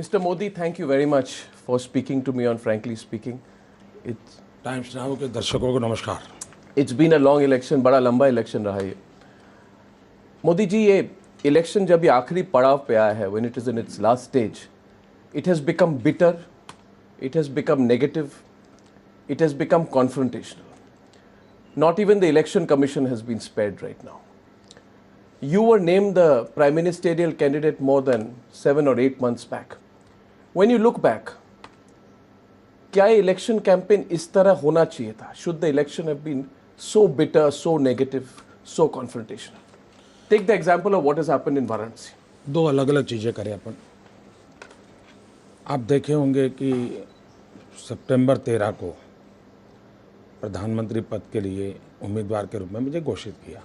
Mr. Modi, thank you very much for speaking to me on Frankly Speaking. Times Now के दर्शकों को नमस्कार। It's been a long election, बड़ा लंबा election रहा ये। मोदी जी, ये इलेक्शन जब ये आखिरी पड़ाव पे आया है, when it is in its last stage, it has become bitter, it has become negative, it has become confrontational. Not even the election commission has been spared right now. You were named the prime ministerial candidate more than 7 or 8 months back. When you look back, क्या ये election campaign इस तरह होना चाहिए था? Should the election have been so bitter, so negative, so confrontational? Take the example of what has happened in Varanasi. दो अलग अलग चीज़ें करें अपन। आप देखे होंगे कि सितंबर 13 को प्रधानमंत्री पद के लिए उम्मीदवार के रूप में मुझे घोषित किया।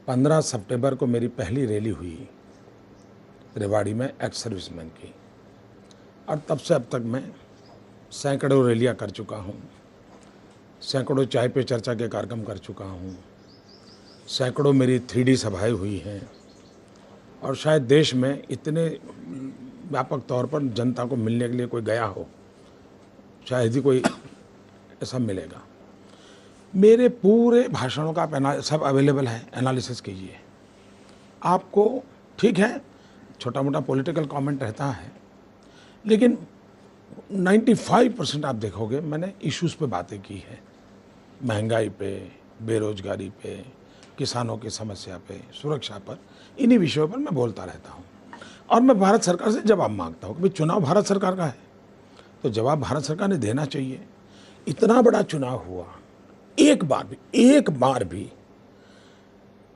15 सितंबर को मेरी पहली रैली हुई रेवाड़ी में एक्स सर्विसमैन की, और तब से अब तक मैं सैकड़ों रैलियां कर चुका हूं, सैकड़ों चाय पे चर्चा के कार्यक्रम कर चुका हूं, सैकड़ों मेरी 3D सभाएं हुई हैं, और शायद देश में इतने व्यापक तौर पर जनता को मिलने के लिए कोई गया हो, शायद ही कोई ऐसा मिलेगा। मेरे पूरे भाषणों का आप सब अवेलेबल है, एनालिसिस कीजिए। आपको ठीक है, छोटा मोटा पॉलिटिकल कमेंट रहता है, लेकिन 95% आप देखोगे मैंने इश्यूज़ पे बातें की है। महंगाई पे, बेरोजगारी पे, किसानों की समस्या पे, सुरक्षा पर, इन्हीं विषयों पर मैं बोलता रहता हूँ। और मैं भारत सरकार से जवाब मांगता हूँ कि भाई चुनाव भारत सरकार का है, तो जवाब भारत सरकार ने देना चाहिए। इतना बड़ा चुनाव हुआ, एक बार भी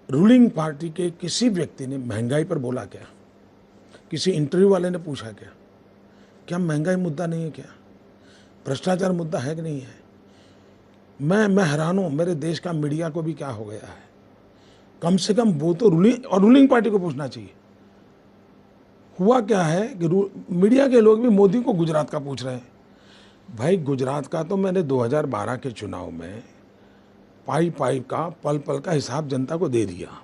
रूलिंग पार्टी के किसी व्यक्ति ने महंगाई पर बोला क्या? किसी इंटरव्यू वाले ने पूछा क्या? क्या महंगाई मुद्दा नहीं है क्या? भ्रष्टाचार मुद्दा है कि नहीं है? मैं हैरान हूँ, मेरे देश का मीडिया को भी क्या हो गया है। कम से कम वो तो रूलिंग पार्टी को पूछना चाहिए। हुआ क्या है कि मीडिया के लोग भी मोदी को गुजरात का पूछ रहे हैं। भाई गुजरात का तो मैंने 2012 के चुनाव में पाई का पल पल का हिसाब जनता को दे दिया।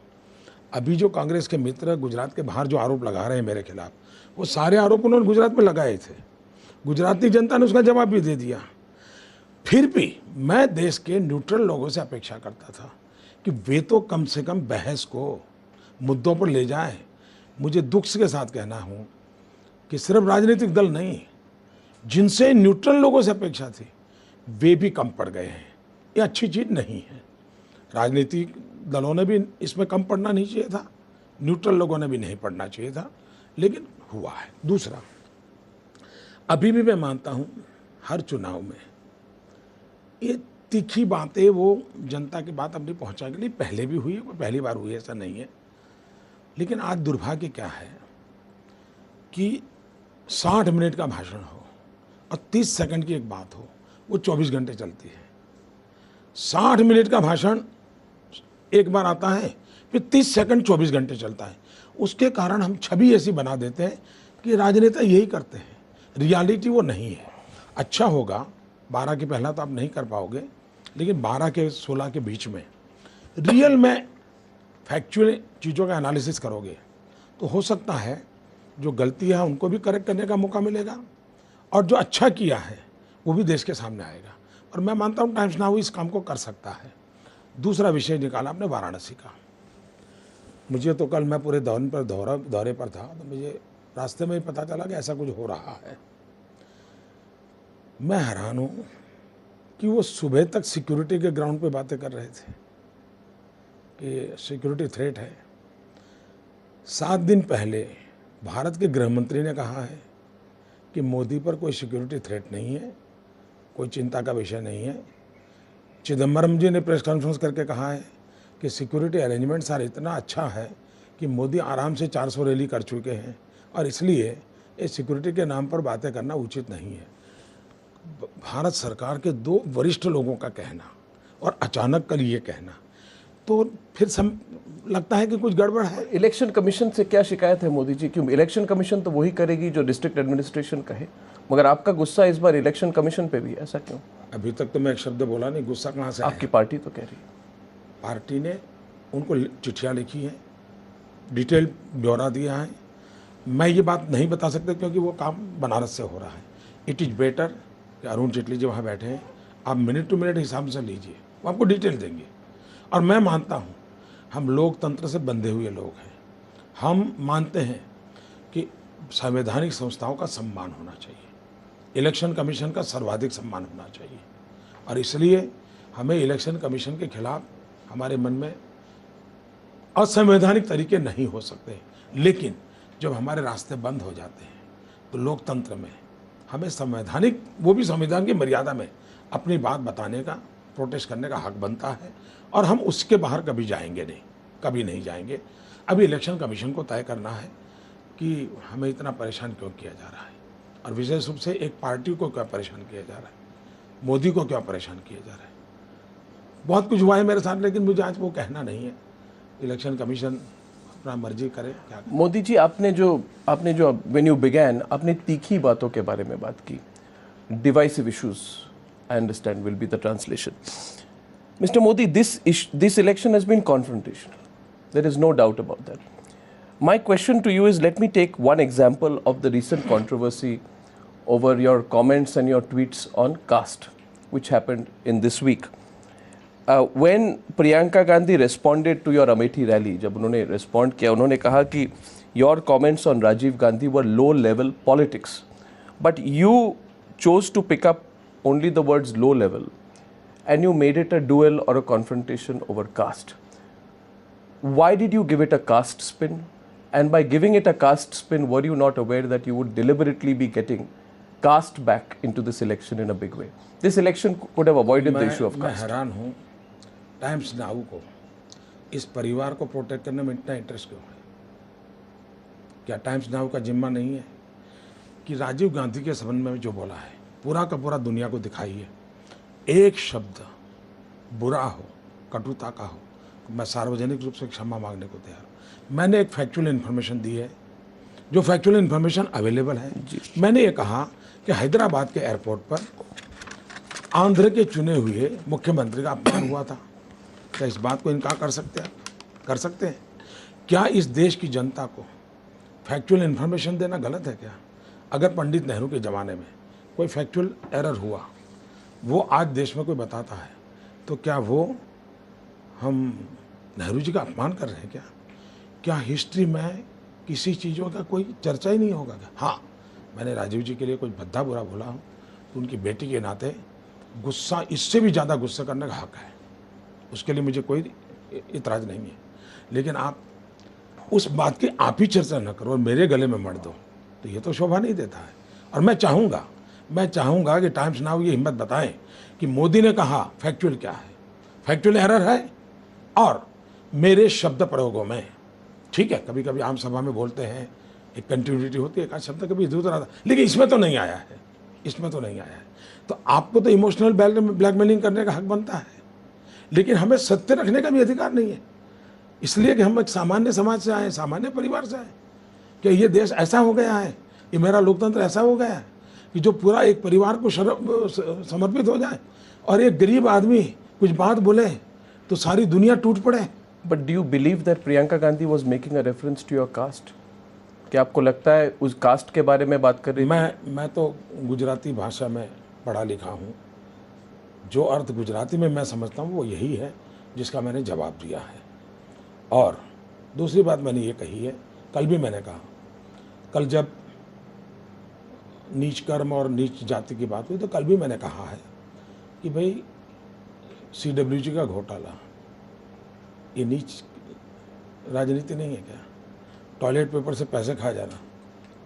अभी जो कांग्रेस के मित्र गुजरात के बाहर जो आरोप लगा रहे हैं मेरे खिलाफ, वो सारे आरोप उन्होंने गुजरात में लगाए थे। गुजराती जनता ने उसका जवाब भी दे दिया। फिर भी मैं देश के न्यूट्रल लोगों से अपेक्षा करता था कि वे तो कम से कम बहस को मुद्दों पर ले जाएं। मुझे दुख के साथ कहना हूँ कि सिर्फ राजनीतिक दल नहीं, जिनसे न्यूट्रल लोगों से अपेक्षा थी, वे भी कम पड़ गए हैं। ये अच्छी चीज़ नहीं है। राजनीतिक दलों ने भी इसमें कम पड़ना नहीं चाहिए था, न्यूट्रल लोगों ने भी नहीं पड़ना चाहिए था, लेकिन हुआ है। दूसरा, अभी भी मैं मानता हूँ हर चुनाव में ये तीखी बातें वो जनता की बात अपनी पहुँचाने के लिए पहले भी हुई है, कोई पहली बार हुई है ऐसा नहीं है। लेकिन आज दुर्भाग्य क्या है कि 60 मिनट का भाषण हो और 30 सेकंड की एक बात हो, वो 24 घंटे चलती है। 60 मिनट का भाषण एक बार आता है, फिर 30 सेकंड 24 घंटे चलता है। उसके कारण हम छवि ऐसी बना देते हैं कि राजनेता यही करते हैं, रियलिटी वो नहीं है। अच्छा होगा 12 के पहला तो आप नहीं कर पाओगे, लेकिन 12 के 16 के बीच में रियल में फैक्चुअल चीज़ों का एनालिसिस करोगे तो हो सकता है जो गलती है उनको भी करेक्ट करने का मौका मिलेगा, और जो अच्छा किया है वो भी देश के सामने आएगा। और मैं मानता हूँ टाइम्स नाउ इस काम को कर सकता है। दूसरा विषय निकाला आपने वाराणसी का। मुझे तो कल मैं पूरे दौरे पर था, तो मुझे रास्ते में ही पता चला कि ऐसा कुछ हो रहा है। मैं हैरान हूँ कि वो सुबह तक सिक्योरिटी के ग्राउंड पे बातें कर रहे थे कि सिक्योरिटी थ्रेट है। 7 दिन पहले भारत के गृह मंत्री ने कहा है कि मोदी पर कोई सिक्योरिटी थ्रेट नहीं है, कोई चिंता का विषय नहीं है। चिदम्बरम जी ने प्रेस कॉन्फ्रेंस करके कहा है कि सिक्योरिटी अरेंजमेंट सारा इतना अच्छा है कि मोदी आराम से 400 रैली कर चुके हैं, और इसलिए इस सिक्योरिटी के नाम पर बातें करना उचित नहीं है। भारत सरकार के 2 वरिष्ठ लोगों का कहना और अचानक कल ये कहना, तो फिर लगता है कि कुछ गड़बड़ है। इलेक्शन कमीशन से क्या शिकायत है मोदी जी? क्यों इलेक्शन कमीशन तो वही करेगी जो डिस्ट्रिक्ट एडमिनिस्ट्रेशन कहे, मगर आपका गुस्सा इस बार इलेक्शन कमीशन पे भी, ऐसा क्यों? अभी तक तो मैं एक शब्द बोला नहीं, गुस्सा कहाँ से? आपकी पार्टी तो कह रही है। पार्टी ने उनको चिट्ठियाँ लिखी हैं, डिटेल ब्यौरा दिया है, मैं ये बात नहीं बता सकता क्योंकि वो काम बनारस से हो रहा है। इट इज़ बेटर कि अरुण जेटली जी वहाँ बैठे हैं, आप मिनट टू मिनट हिसाब से लीजिए, वो आपको डिटेल देंगे। और मैं मानता हूँ हम लोकतंत्र से बंधे हुए लोग हैं, हम मानते हैं कि संवैधानिक संस्थाओं का सम्मान होना चाहिए, इलेक्शन कमीशन का सर्वाधिक सम्मान होना चाहिए, और इसलिए हमें इलेक्शन कमीशन के खिलाफ हमारे मन में असंवैधानिक तरीके नहीं हो सकते। लेकिन जब हमारे रास्ते बंद हो जाते हैं तो लोकतंत्र में हमें संवैधानिक, वो भी संविधान की मर्यादा में, अपनी बात बताने का, प्रोटेस्ट करने का हक बनता है, और हम उसके बाहर कभी जाएंगे नहीं, कभी नहीं जाएंगे। अभी इलेक्शन कमीशन को तय करना है कि हमें इतना परेशान क्यों किया जा रहा है, और विशेष रूप से एक पार्टी को क्यों परेशान किया जा रहा है, मोदी को क्यों परेशान किया जा रहा है। बहुत कुछ हुआ है मेरे साथ, लेकिन मुझे आज वो कहना नहीं है। इलेक्शन कमीशन अपना मर्जी करे क्या। मोदी जी, आपने जो व्हेन यू बिगैन, आपने तीखी बातों के बारे में बात की, divisive issues, I understand will be the translation. Mister Modi, this election has been confrontational, there is no doubt about that. My question to you is, let me take one example of the recent controversy over your comments and your tweets on caste, which happened in this week. When Priyanka Gandhi responded to your Amethi rally, जब उन्होंने respond किया, उन्होंने कहा कि your comments on Rajiv Gandhi were low level politics, but you chose to pick up only the words low level and you made it a duel or a confrontation over caste. Why did you give it a caste spin? And by giving it a caste spin, were you not aware that you would deliberately be getting caste back into this election in a big way? This election could have avoided the issue of caste. मैं हैरान हूँ times now को, इस परिवार को protect करने में इतना इंटरेस्ट क्यों है। क्या टाइम्स नाउ का जिम्मा नहीं है कि राजीव गांधी के संबंध में जो बोला है पूरा का पूरा दुनिया को दिखाइए। एक शब्द बुरा हो, कटुता का हो, मैं सार्वजनिक रूप से क्षमा मांगने को तैयार हूँ। मैंने एक फैक्चुअल इन्फॉर्मेशन दी है, जो फैक्चुअल इन्फॉर्मेशन अवेलेबल है। मैंने ये कहा कि हैदराबाद के एयरपोर्ट पर आंध्र के चुने हुए मुख्यमंत्री का अपमान हुआ था। क्या इस बात को इनकार कर सकते हैं? क्या इस देश की जनता को फैक्चुअल इन्फॉर्मेशन देना गलत है क्या? अगर पंडित नेहरू के ज़माने में कोई फैक्चुअल एरर हुआ, वो आज देश में कोई बताता है, तो क्या वो हम नेहरू जी का अपमान कर रहे हैं क्या हिस्ट्री में किसी चीज़ों का कोई चर्चा ही नहीं होगा क्या? हाँ, मैंने राजीव जी के लिए कुछ भद्दा बुरा बोला हूँ तो उनकी बेटी के नाते गुस्सा, इससे भी ज़्यादा गुस्सा करने का हक है, उसके लिए मुझे कोई इतराज़ नहीं है। लेकिन आप उस बात की आप ही चर्चा न करो और मेरे गले में मर दो, तो ये तो शोभा नहीं देता है। और मैं चाहूँगा कि टाइम्स नाउ ये हिम्मत बताएं कि मोदी ने कहा फैक्चुअल क्या है, फैक्चुअल एरर है, और मेरे शब्द प्रयोगों में, ठीक है, कभी कभी आम सभा में बोलते हैं, एक कंटिन्यूटी होती है, एक शब्द कभी इधर उधर आता, लेकिन इसमें तो नहीं आया है। तो आपको तो इमोशनल ब्लैकमेलिंग करने का हक बनता है, लेकिन हमें सत्य रखने का भी अधिकार नहीं है, इसलिए कि हम एक सामान्य समाज से आए, सामान्य परिवार से आए। कि ये देश ऐसा हो गया है, ये मेरा लोकतंत्र ऐसा हो गया है कि जो पूरा एक परिवार को समर्पित हो जाए और एक गरीब आदमी कुछ बात बोले तो सारी दुनिया टूट पड़े। But do you believe that Priyanka Gandhi was making a reference to your caste? क्या आपको लगता है उस कास्ट के बारे में बात कर रही थी? मैं तो गुजराती भाषा में पढ़ा लिखा हूँ, जो अर्थ गुजराती में मैं समझता हूँ वो यही है जिसका मैंने जवाब दिया है। और दूसरी बात मैंने ये कही है, कल भी मैंने कहा, कल जब नीच कर्म और नीच जाति की बात हुई तो कल भी मैंने कहा है कि भाई CWG का घोटाला ये नीच राजनीति नहीं है क्या? टॉयलेट पेपर से पैसे खा जाना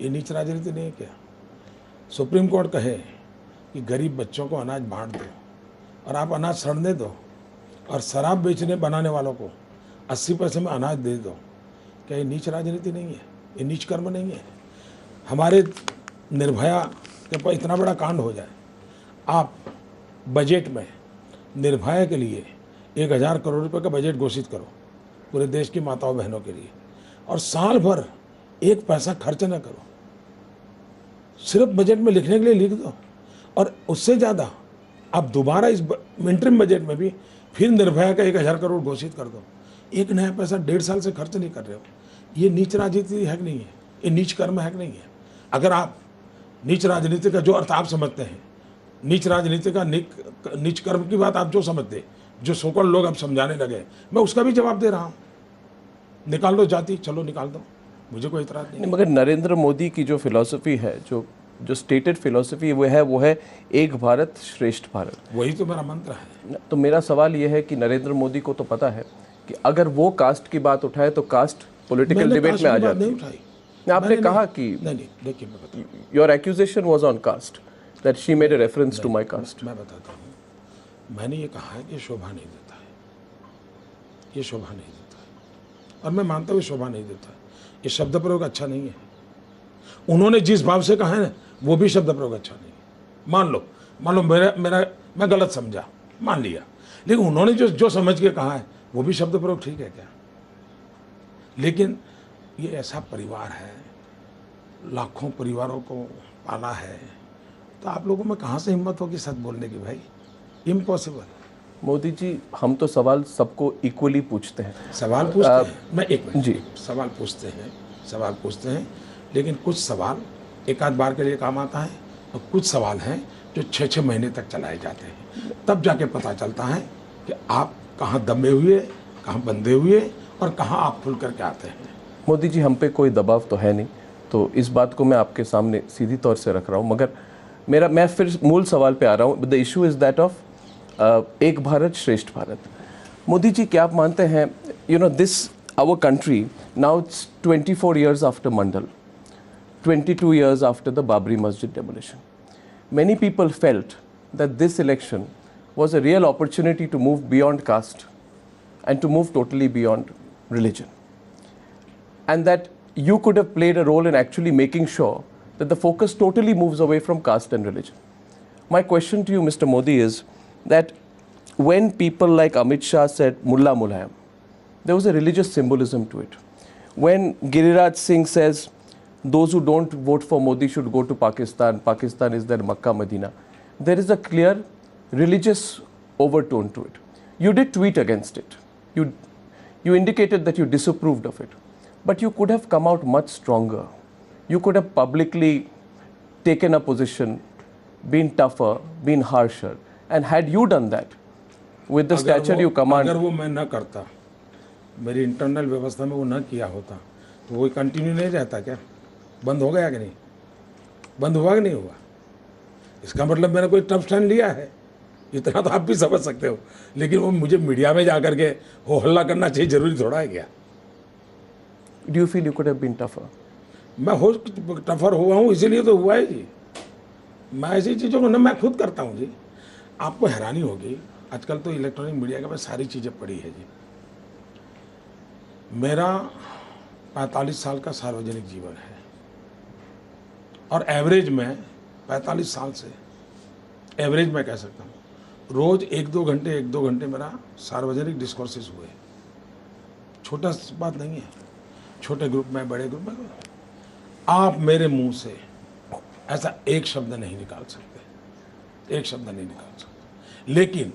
ये नीच राजनीति नहीं है क्या? सुप्रीम कोर्ट कहे कि गरीब बच्चों को अनाज बांट दो और आप अनाज सड़ने दो, और शराब बेचने बनाने वालों को 80 पैसे में अनाज दे दो, क्या ये नीच राजनीति नहीं है? ये नीच कर्म नहीं है? हमारे निर्भया के पर इतना बड़ा कांड हो जाए, आप बजट में निर्भया के लिए 1000 करोड़ रुपए का बजट घोषित करो पूरे देश की माताओं बहनों के लिए, और साल भर एक पैसा खर्च न करो, सिर्फ बजट में लिखने के लिए लिख दो, और उससे ज़्यादा आप दोबारा इस इंटरिम बजट में भी फिर निर्भया का 1000 करोड़ घोषित कर दो। एक नया पैसा 1.5 साल से खर्च नहीं कर रहे हो। ये नीच राजनीति है कि नहीं है? ये नीच कर्म है कि नहीं है? अगर आप नीच राजनीति का जो अर्थ आप समझते हैं, नीच राजनीति का नीच कर्म की बात आप जो समझते, जो सोकल लोग अब समझाने लगे, मैं उसका भी जवाब दे रहा हूँ। निकाल दो जाति, चलो निकाल दो, मुझे कोई इतराज नहीं। मगर नरेंद्र मोदी की जो फिलॉसफी है, जो स्टेटेड फिलॉसफी वो है एक भारत श्रेष्ठ भारत। वही तो मेरा मंत्र है। तो मेरा सवाल यह है कि नरेंद्र मोदी को तो पता है कि अगर वो कास्ट की बात उठाए तो कास्ट पॉलिटिकल डिबेट में आ जाती है। नहीं उठाई। आपने कहा कि नहीं, देखिए मैं बताऊँ, your accusation was on caste, that she made a reference to my caste. मैं बताता हूँ, मैंने ये कहा है कि शोभा नहीं देता है, ये शोभा नहीं देता है, और मैं मानता हूँ शोभा नहीं देता है। ये शब्द प्रयोग अच्छा नहीं है। उन्होंने जिस भाव से कहा है ना, वो भी शब्द प्रयोग अच्छा नहीं है। मान लो मैं गलत समझा, मान लिया, लेकिन उन्होंने जो समझ के कहा है वो भी शब्द प्रयोग ठीक है क्या? लेकिन ये ऐसा परिवार है, लाखों परिवारों को पाला है, तो आप लोगों में कहाँ से हिम्मत होगी सच बोलने की भाई? इम्पॉसिबल। मोदी जी, हम तो सवाल सबको इक्वली पूछते हैं। सवाल पूछते हैं, मैं एक मिनट जी, सवाल पूछते हैं, लेकिन कुछ सवाल एक आध बार के लिए काम आता है, और कुछ सवाल हैं जो 6-6 महीने तक चलाए जाते हैं, तब जाके पता चलता है कि आप कहाँ दबे हुए, कहाँ बंधे हुए, और कहाँ आप खुल करके आते हैं। मोदी जी, हम पे कोई दबाव तो है नहीं, तो इस बात को मैं आपके सामने सीधी तौर से रख रहा हूँ, मगर मैं फिर मूल सवाल पे आ रहा हूँ। The issue is that of एक भारत श्रेष्ठ भारत। मोदी जी, क्या आप मानते हैं, this our country now it's 24 years after Mandal, 22 years after the Babri Masjid demolition. Many people felt that this election was a real opportunity to move beyond caste and to move totally beyond religion. And that you could have played a role in actually making sure that the focus totally moves away from caste and religion. My question to you, Mr. Modi, is that when people like Amit Shah said Mullah Mulayam, there was a religious symbolism to it. When Giriraj Singh says those who don't vote for Modi should go to Pakistan, Pakistan is their Makkah Medina, there is a clear religious overtone to it. You did tweet against it. You indicated that you disapproved of it. But you could have come out much stronger. You could have publicly taken a position, been tougher, been harsher. And had you done that, with the stature you command... अगर वो मैं न करता, मेरी internal व्यवस्था में वो न किया होता, तो वो कंटिन्यू नहीं रहता क्या? बंद हो गया कि नहीं? बंद हुआ कि नहीं हुआ? इसका मतलब मैंने कोई टफ स्टैंड लिया है, इतना तो आप भी समझ सकते हो। लेकिन वो मुझे मीडिया में जा करके हो हल्ला करना चाहिए, जरूरी थोड़ा है क्या? Do you feel you could have been tougher? मैं टफर हुआ हूँ, इसीलिए तो हुआ है जी। मैं ऐसी चीज़ों को ना मैं खुद करता हूँ जी। आपको हैरानी होगी, आजकल तो इलेक्ट्रॉनिक मीडिया के पास सारी चीज़ें पड़ी है जी। मेरा 45 साल का सार्वजनिक जीवन है, और एवरेज में 45 साल से एवरेज मैं कह सकता हूँ रोज़ 1-2 घंटे मेरा सार्वजनिक डिस्कोर्सेस हुए। छोटा बात नहीं है, छोटे ग्रुप में, बड़े ग्रुप में। आप मेरे मुंह से ऐसा एक शब्द नहीं निकाल सकते, एक शब्द नहीं निकाल सकते। लेकिन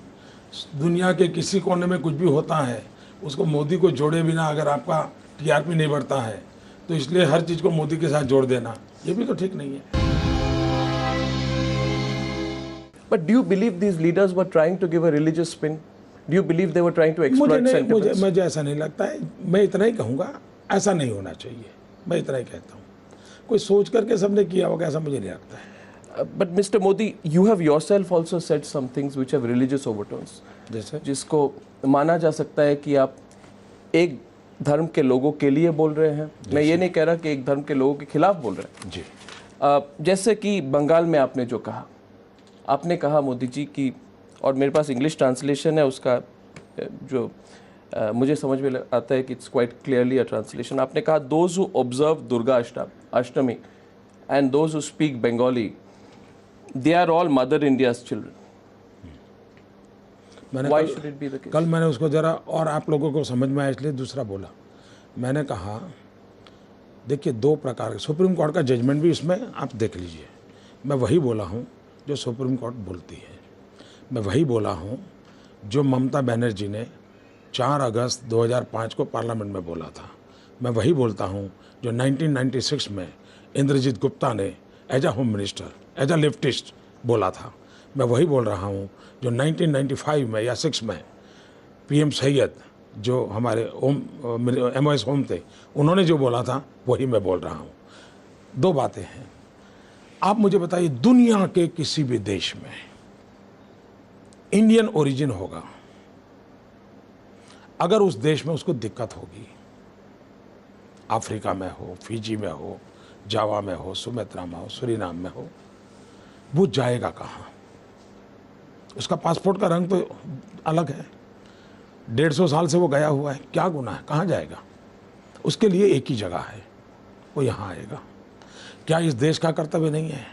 दुनिया के किसी कोने में कुछ भी होता है, उसको मोदी को जोड़े बिना अगर आपका टीआरपी नहीं बढ़ता है, तो इसलिए हर चीज़ को मोदी के साथ जोड़ देना, ये भी तो ठीक नहीं है। But do you believe these leaders were trying to give a religious spin? Do you believe they were trying to exploit sentiments? मुझे ऐसा नहीं लगता है। मैं इतना ही कहूँगा, ऐसा नहीं होना चाहिए। मैं इतना ही कहता हूँ। कोई सोच करके सबने किया होगा, ऐसा मुझे नहीं लगता है। But Mr. Modi, you have yourself also said some things which have religious overtones. जैसे जिसको माना जा सकता है कि आप एक धर्म के लोगों के लिए बोल रहे हैं। मैं ये नहीं कह रहा कि एक धर्म के लोगों के खिलाफ बोल रहे हैं जी। जैसे कि बंगाल में आपने जो कहा, आपने कहा मोदी जी की, और मेरे पास इंग्लिश ट्रांसलेशन है उसका, जो मुझे समझ में आता है कि it's quite clearly a translation. आपने कहा those who observe Durga Ashtami and those who speak Bengali, they are all mother India's children. Why should it be the case? कल मैंने उसको ज़रा और आप लोगों को समझ में आया इसलिए दूसरा बोला। मैंने कहा देखिए, दो प्रकार के सुप्रीम कोर्ट का जजमेंट भी इसमें आप देख लीजिए। मैं वही बोला हूँ जो सुप्रीम कोर्ट बोलती है। मैं वही बोला हूँ जो ममता बनर्जी ने 4 अगस्त 2005 को पार्लियामेंट में बोला था। मैं वही बोलता हूँ जो 1996 में इंद्रजीत गुप्ता ने as a home minister, as a leftist बोला था। मैं वही बोल रहा हूँ जो 1995 में या 6 में पीएम सैयद जो हमारे MOS होम थे, उन्होंने जो बोला था वही मैं बोल रहा हूँ। दो बातें हैं। आप मुझे बताइए, दुनिया के किसी भी देश में इंडियन ओरिजिन होगा, अगर उस देश में उसको दिक्कत होगी, अफ्रीका में हो, फिजी में हो, जावा में हो, सुमेत्रा में हो, सूरीनाम में हो, वो जाएगा कहाँ? उसका पासपोर्ट का रंग तो अलग है, 150 साल से वो गया हुआ है, क्या गुनाह है, कहाँ जाएगा? उसके लिए एक ही जगह है, वो यहाँ आएगा। क्या इस देश का कर्तव्य नहीं है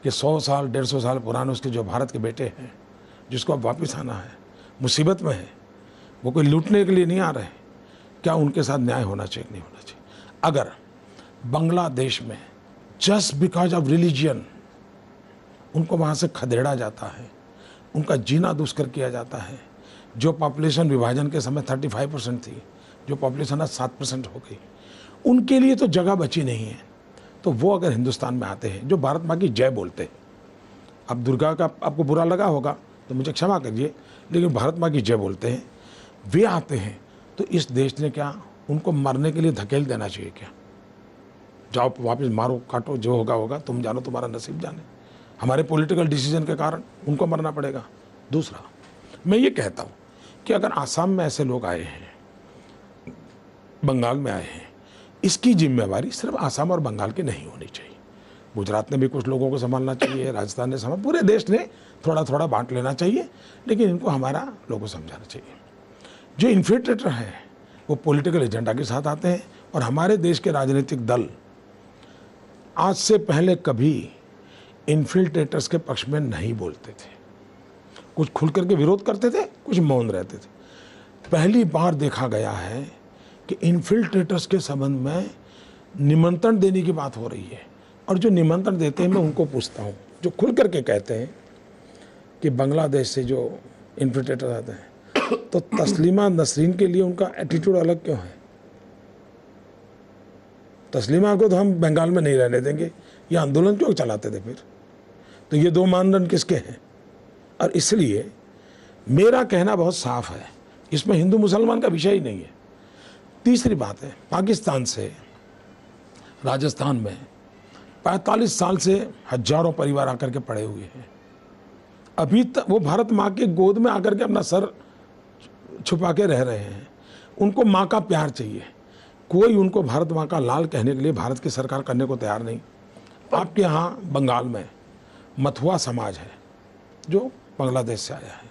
कि 100 साल 150 साल पुराने उसके जो भारत के बेटे हैं, जिसको अब वापस आना है, मुसीबत में है, वो कोई लूटने के लिए नहीं आ रहे, क्या उनके साथ न्याय होना चाहिए नहीं होना चाहिए? अगर बांग्लादेश में जस्ट बिकॉज ऑफ रिलीजियन उनको वहाँ से खदेड़ा जाता है, उनका जीना दुष्कर किया जाता है, जो पॉपुलेशन विभाजन के समय 35% थी, जो पॉपुलेशन आज 7% हो गई, उनके लिए तो जगह बची नहीं है। तो वो अगर हिंदुस्तान में आते हैं, जो भारत माँ की जय बोलते हैं, अब दुर्गा का आपको बुरा लगा होगा तो मुझे क्षमा करिए, लेकिन भारत माँ की जय बोलते हैं, वे आते हैं, तो इस देश ने क्या उनको मरने के लिए धकेल देना चाहिए क्या? जाओ वापस मारो काटो, जो होगा होगा, तुम जानो, तुम्हारा नसीब जाने। हमारे पॉलिटिकल डिसीजन के कारण उनको मरना पड़ेगा। दूसरा, मैं ये कहता हूँ कि अगर आसाम में ऐसे लोग आए हैं, बंगाल में आए हैं, इसकी जिम्मेवारी सिर्फ आसाम और बंगाल की नहीं होनी चाहिए। गुजरात ने भी कुछ लोगों को संभालना चाहिए, राजस्थान ने संभाल, पूरे देश ने थोड़ा थोड़ा बांट लेना चाहिए, लेकिन इनको हमारा लोगों को समझाना चाहिए। जो इन्फिल्ट्रेटर हैं वो पॉलिटिकल एजेंडा के साथ आते हैं, और हमारे देश के राजनीतिक दल आज से पहले कभी इन्फिल्ट्रेटर्स के पक्ष में नहीं बोलते थे। कुछ खुल करके विरोध करते थे, कुछ मौन रहते थे। पहली बार देखा गया है कि इन्फिल्ट्रेटर्स के संबंध में निमंत्रण देने की बात हो रही है, और जो निमंत्रण देते हैं मैं उनको पूछता हूँ, जो खुल करके कहते हैं कि बांग्लादेश से जो इन्फिल्ट्रेटर आते हैं, तो तस्लीमा नसरीन के लिए उनका एटीट्यूड अलग क्यों है? तस्लीमा को तो हम बंगाल में नहीं रहने देंगे, ये आंदोलन क्यों चलाते थे फिर? तो ये दो मानदंड किसके हैं? और इसलिए मेरा कहना बहुत साफ है, इसमें हिंदू मुसलमान का विषय ही नहीं है। तीसरी बात है, पाकिस्तान से राजस्थान में 45 साल से हजारों परिवार आकर के पड़े हुए हैं। अभी तक वो भारत माँ के गोद में आकर के अपना सर छुपा के रह रहे हैं। उनको माँ का प्यार चाहिए, कोई उनको भारत माँ का लाल कहने के लिए भारत की सरकार करने को तैयार नहीं। आपके यहाँ बंगाल में मथुआ समाज है जो बांग्लादेश से आया है,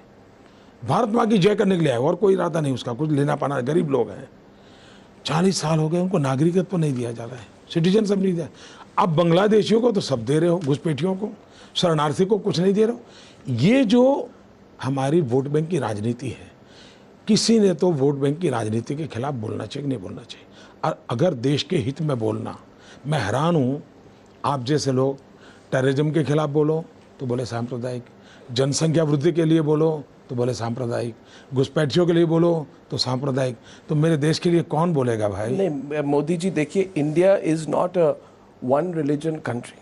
भारत माँ की जय करने के लिए आया, और कोई इरादा नहीं उसका, कुछ लेना पाना, गरीब लोग हैं। 40 साल हो गए उनको नागरिकत्व नहीं दिया जा रहा है, सिटीजनशिप नहीं दिया। अब बांग्लादेशियों को तो सब दे रहे हो, घुसपैठियों को, शरणार्थी को कुछ नहीं दे रहे हो। ये जो हमारी वोट बैंक की राजनीति है, किसी ने तो वोट बैंक की राजनीति के खिलाफ बोलना चाहिए, नहीं बोलना चाहिए। और अगर देश के हित में बोलना, मैं हैरान हूँ, आप जैसे लोग टेररिज्म के खिलाफ बोलो तो बोले सांप्रदायिक, जनसंख्या वृद्धि के लिए बोलो तो बोले सांप्रदायिक, घुसपैठियों के लिए बोलो तो सांप्रदायिक। तो मेरे देश के लिए कौन बोलेगा भाई? नहीं मोदी जी, देखिए, India is not a one religion country.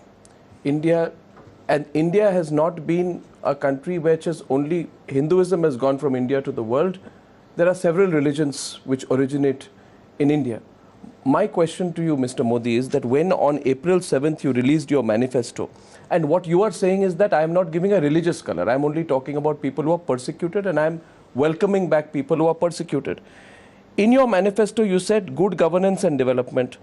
India has not been a country which is only Hinduism has gone from India to the world. There are several religions which originate in India. My question to you, Mr. Modi, is that when on April 7th you released your manifesto, and what you are saying is that I am not giving a religious color, I am only talking about people who are persecuted, and I am welcoming back people who are persecuted. In your manifesto you said good governance and development.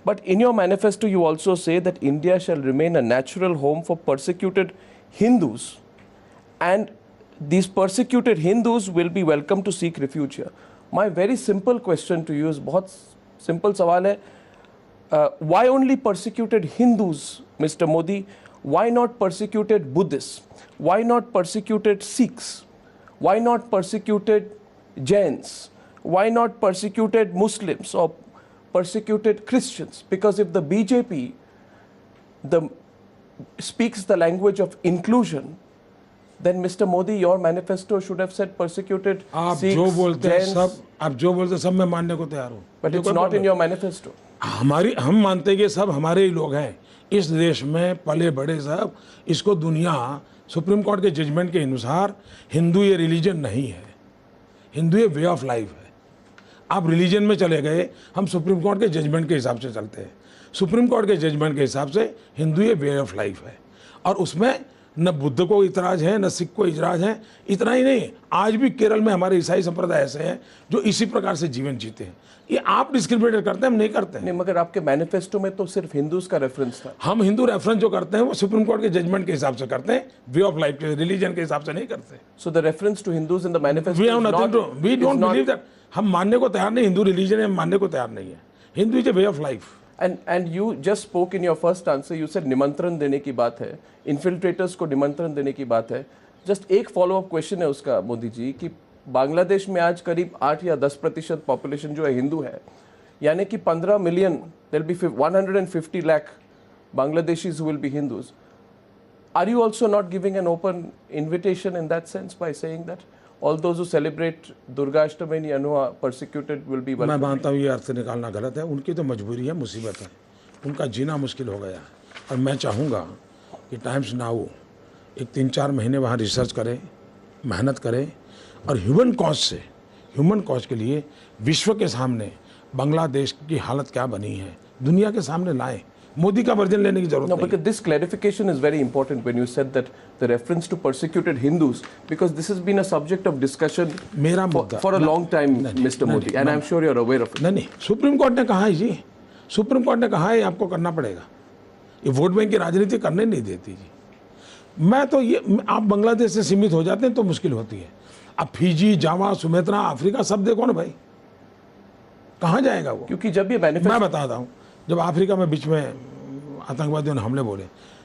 But in your manifesto, you also say that India shall remain a natural home for persecuted Hindus, and these persecuted Hindus will be welcome to seek refuge here. My very simple question to you is, बहुत simple सवाल है, why only persecuted Hindus, Mr. Modi? Why not persecuted Buddhists? Why not persecuted Sikhs? Why not persecuted Jains? Why not persecuted Muslims or persecuted Christians? Because if the BJP speaks the language of inclusion, Then Mr. Modi, your manifesto should have said persecuted आप Sikhs, जो बोलते हैं Jains, सब, आप जो बोलते हैं सब मैं मानने को तैयार हूँ। but it's not in your manifesto. हम मानते हैं कि सब हमारे ही लोग हैं इस देश में पले बड़े सब। इसको दुनिया सुप्रीम कोर्ट के जजमेंट के अनुसार हिंदू ये रिलीजन नहीं है, हिंदू ये वे ऑफ लाइफ है। आप रिलीजन में चले गए, हम सुप्रीम कोर्ट के जजमेंट के हिसाब से चलते हैं। सुप्रीम कोर्ट के जजमेंट के हिसाब से हिंदू ये वे ऑफ लाइफ है, और उसमें न बुद्ध को इतराज है न सिख को इतराज है। इतना ही नहीं, आज भी केरल में हमारे ईसाई संप्रदाय ऐसे हैं जो इसी प्रकार से जीवन जीते हैं। ये आप डिस्क्रिमिनेट करते हैं, हम नहीं करते हैं। नहीं, मगर आपके मैनिफेस्टो में तो सिर्फ हिंदूज का रेफरेंस था। हम हिंदू रेफरेंस जो करते हैं वो सुप्रीम कोर्ट के जजमेंट के हिसाब से करते हैं, वे ऑफ लाइफ के रिलीजन के हिसाब से नहीं करते। So the reference to Hindus in the manifesto we have is nothing not, to, we don't is not- believe that. हम मानने को तैयार नहीं, हिंदू रिलीजन है, हम मानने को तैयार नहीं है। Hindu is a way of life. And you just spoke in your first answer, you said निमंत्रण देने की बात है, इन्फिल्ट्रेटर्स को निमंत्रण देने की बात है। जस्ट एक फॉलो अप क्वेश्चन है उसका मोदी जी, कि बांग्लादेश में आज करीब 8 या 10% पॉपुलेशन जो है हिंदू है, यानी कि 15 million, there be 150 lakh Bangladeshis who will be Hindus. Are you also not giving an open invitation in that sense by saying that all those who celebrate Durga Ashtami and who are persecuted will be मैं welcome? मानता हूँ ये अर्थ निकालना गलत है। उनकी तो मजबूरी है, मुसीबत है, उनका जीना मुश्किल हो गया है। और मैं चाहूँगा कि टाइम्स नाउ एक 3-4 महीने वहाँ रिसर्च करें, मेहनत करें, और ह्यूमन कॉज के लिए विश्व के सामने बांग्लादेश की हालत क्या बनी है दुनिया के सामने लाएं। मोदी का वर्जन लेने की जरूरत No, नहीं। because this clarification is very important when you said that the reference to persecuted Hindus, because this has been a subject of discussion मेरा मुद्दा for a long time, Mr. Modi, and I'm sure you're aware of it. नहीं, supreme court ने कहा है जी, supreme court ने कहा है आपको करना पड़ेगा। ये वोट बैंक की राजनीति करने नहीं देती जी। मैं तो ये, आप बांग्लादेश से सीमित हो जाते हैं तो मुश्किल होती है। अब फिजी, जावा, सुमेत्रा, अफ्रीका सब देखो ना भाई, कहाँ जाएगा वो? क्योंकि जब ये मैं manifesto बताता हूँ, जब अफ्रीका में बीच में आतंकवादियों ने हमले बोले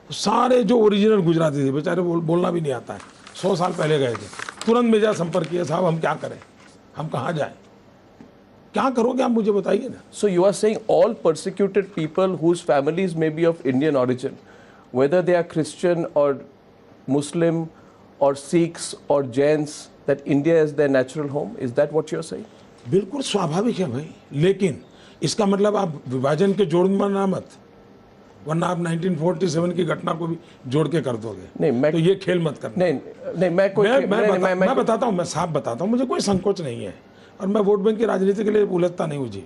तो सारे जो ओरिजिनल गुजराती थे बेचारे बोलना भी नहीं आता है, 100 साल पहले गए थे, तुरंत मेरा संपर्क किया, साहब हम क्या करें, हम कहाँ जाएं, क्या करोगे आप मुझे बताइए ना। So you are saying all persecuted people whose families may be of Indian origin, whether they are Christian or Muslim or Sikhs or Jains, that India is their natural home? Is that what you are saying? बिल्कुल स्वाभाविक है भाई, लेकिन इसका मतलब आप विभाजन के जोड़ना मत, वरना आप 1947 की घटना को भी जोड़ के कर दोगे। नहीं, मैं तो ये खेल मत करना। नहीं, मैं बताता हूँ, मैं साफ बताता हूँ, मुझे कोई संकोच नहीं है, और मैं वोट बैंक की राजनीति के लिए उलझता नहीं हूँ जी।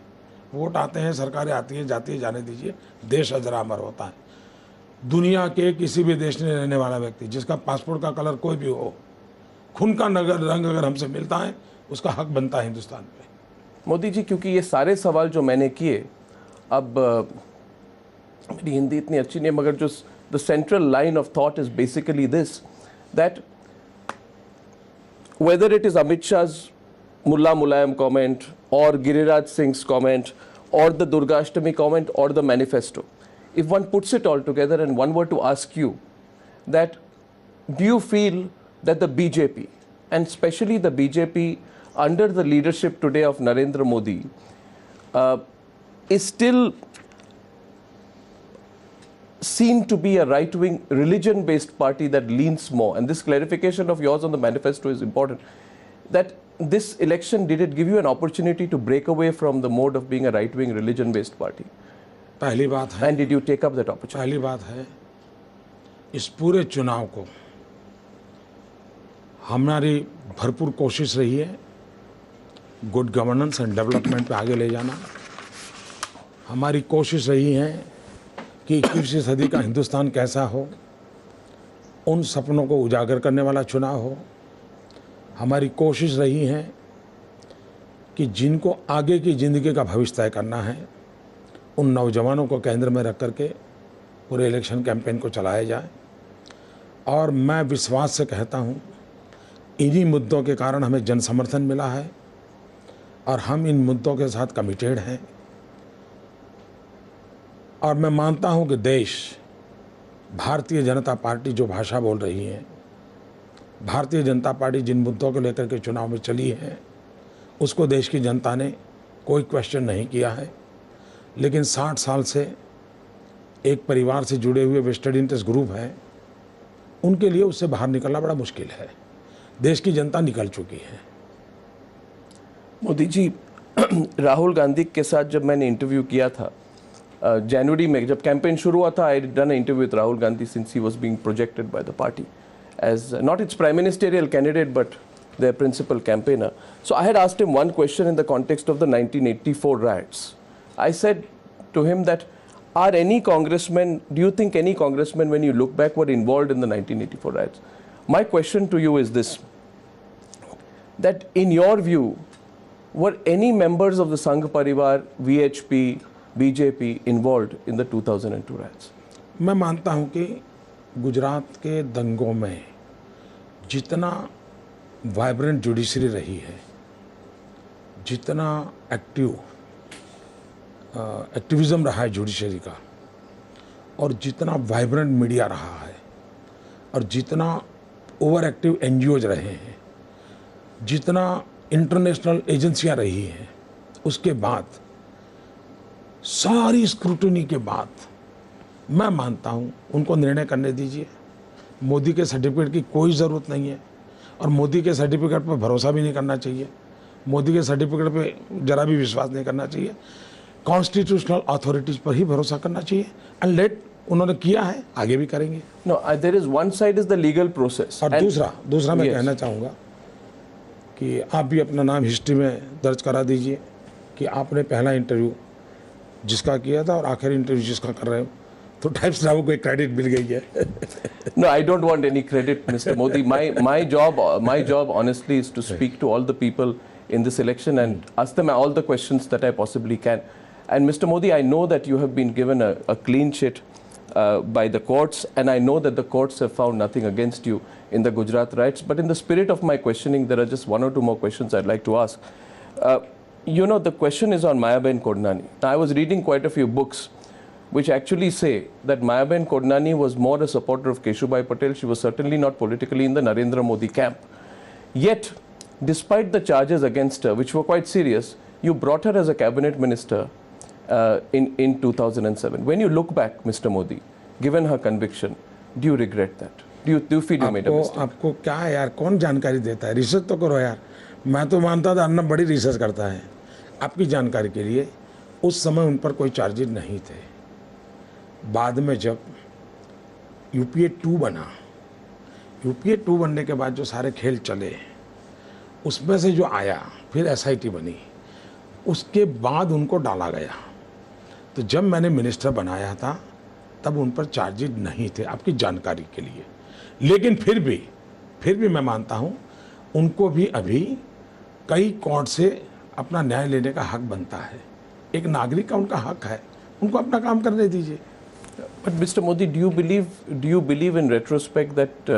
वोट आते हैं, सरकारें आती हैं, जाती है, जाने दीजिए, देश अजरा अमर होता है। दुनिया के किसी भी देश में रहने वाला व्यक्ति जिसका पासपोर्ट का कलर कोई भी हो, खून का रंग अगर हमसे मिलता है, उसका हक बनता है हिंदुस्तान पे। मोदी जी, क्योंकि ये सारे सवाल जो मैंने किए, अब मेरी हिंदी इतनी अच्छी नहीं, मगर जो the central line of thought is basically this, that whether it is Amit Shah's Mullah Mulayam comment or Giriraj Singh's comment or the Durga Ashtami comment or the manifesto, if one puts it all together and one were to ask you that, do you feel that the BJP, and especially the BJP under the leadership today of Narendra Modi, is still seen to be a right-wing religion-based party that leans more, and this clarification of yours on the manifesto is important, that this election, did it give you an opportunity to break away from the mode of being a right-wing religion-based party? पहली बात है, And did you take up that opportunity? पहली बात है, इस पूरे चुनाव को हमारी भरपूर कोशिश रही है गुड गवर्नेंस एंड डेवलपमेंट पे आगे ले जाना। हमारी कोशिश रही है कि 21वीं सदी का हिंदुस्तान कैसा हो, उन सपनों को उजागर करने वाला चुनाव हो। हमारी कोशिश रही है कि जिनको आगे की ज़िंदगी का भविष्य तय करना है, उन नौजवानों को केंद्र में रख करके पूरे इलेक्शन कैंपेन को चलाया जाए। और मैं विश्वास से कहता हूँ, इन्हीं मुद्दों के कारण हमें जन समर्थन मिला है और हम इन मुद्दों के साथ कमिटेड हैं। और मैं मानता हूँ कि देश, भारतीय जनता पार्टी जो भाषा बोल रही है, भारतीय जनता पार्टी जिन मुद्दों को लेकर के चुनाव में चली है, उसको देश की जनता ने कोई क्वेश्चन नहीं किया है। लेकिन 60 साल से एक परिवार से जुड़े हुए वेस्टेड इंटरेस्ट ग्रुप है, उनके लिए उससे बाहर निकलना बड़ा मुश्किल है। देश की जनता निकल चुकी है। मोदी जी, राहुल गांधी के साथ जब मैंने इंटरव्यू किया था जनवरी में, जब कैंपेन शुरू हुआ था, I done a interview with Rahul Gandhi since he was being projected by the party as not its prime ministerial candidate but their principal campaigner. So I had asked him one question in the context of the 1984 riots. I said to him that, are any congressmen, do you think any congressmen, when you look back, were involved in the 1984 riots? My question to you is this, that in your view, were any members of the Sangh Parivar, VHP, BJP involved in the 2002 riots? मैं मानता हूं कि गुजरात के दंगों में जितना vibrant judiciary रही है, जितना एक्टिविज्म रहा है जुडिशरी का, और जितना वाइब्रेंट मीडिया रहा है, और जितना ओवर एक्टिव एनजीओज रहे हैं, जितना इंटरनेशनल एजेंसियां रही हैं, उसके बाद सारी स्क्रूटनी के बाद मैं मानता हूं उनको निर्णय करने दीजिए। मोदी के सर्टिफिकेट की कोई ज़रूरत नहीं है, और मोदी के सर्टिफिकेट पर भरोसा भी नहीं करना चाहिए। मोदी के सर्टिफिकेट पे जरा भी विश्वास नहीं करना चाहिए। कॉन्स्टिट्यूशनल अथॉरिटीज पर ही भरोसा करना चाहिए। एंड लेट, उन्होंने किया है, आगे भी करेंगे। No, there is one side is the legal process. और दूसरा मैं कहना चाहूँगा कि आप भी अपना नाम हिस्ट्री में दर्ज करा दीजिए कि आपने पहला इंटरव्यू जिसका किया था और आखिरी इंटरव्यू जिसका कर रहे हो, तो टाइम्स नाउ को एक क्रेडिट मिल गई है। No, I don't want any credit, Mr. Modi. My job honestly is to speak to all the people in this election and ask them all the questions that I possibly can. And Mr. Modi, I know that you have been given a clean sheet by the courts, and I know that the courts have found nothing against you in the Gujarat riots. But in the spirit of my questioning, there are just one or two more questions I'd like to ask. You know, the question is on Mayaben Kodnani. Now, I was reading quite a few books which actually say that Mayaben Kodnani was more a supporter of Keshubhai Patel. She was certainly not politically in the Narendra Modi camp. Yet, despite the charges against her, which were quite serious, you brought her as a cabinet minister in 2007. When you look back, Mr. Modi, given her conviction, do you regret that? Do you feel you made a mistake? आपको क्या है यार, कौन जानकारी देता है? Research तो करो यार। मैं तो मानता था अन्ना बड़ी रिसर्च करता है। आपकी जानकारी के लिए, उस समय उन पर कोई चार्जेस नहीं थे। बाद में जब यूपीए 2 बना, यूपीए 2 बनने के बाद जो सारे खेल चले, उसमें से जो आया, फिर एसआईटी बनी, उसके बाद उनको डाला गया। तो जब मैंने मिनिस्टर बनाया था, तब उन पर चार्जेस नहीं थे, आपकी जानकारी के लिए। लेकिन फिर भी मैं मानता हूँ उनको भी अभी कई कोर्ट से अपना न्याय लेने का हक बनता है। एक नागरिक का उनका हक है, उनको अपना काम करने दीजिए। But Mr. Modi, do you believe in retrospect that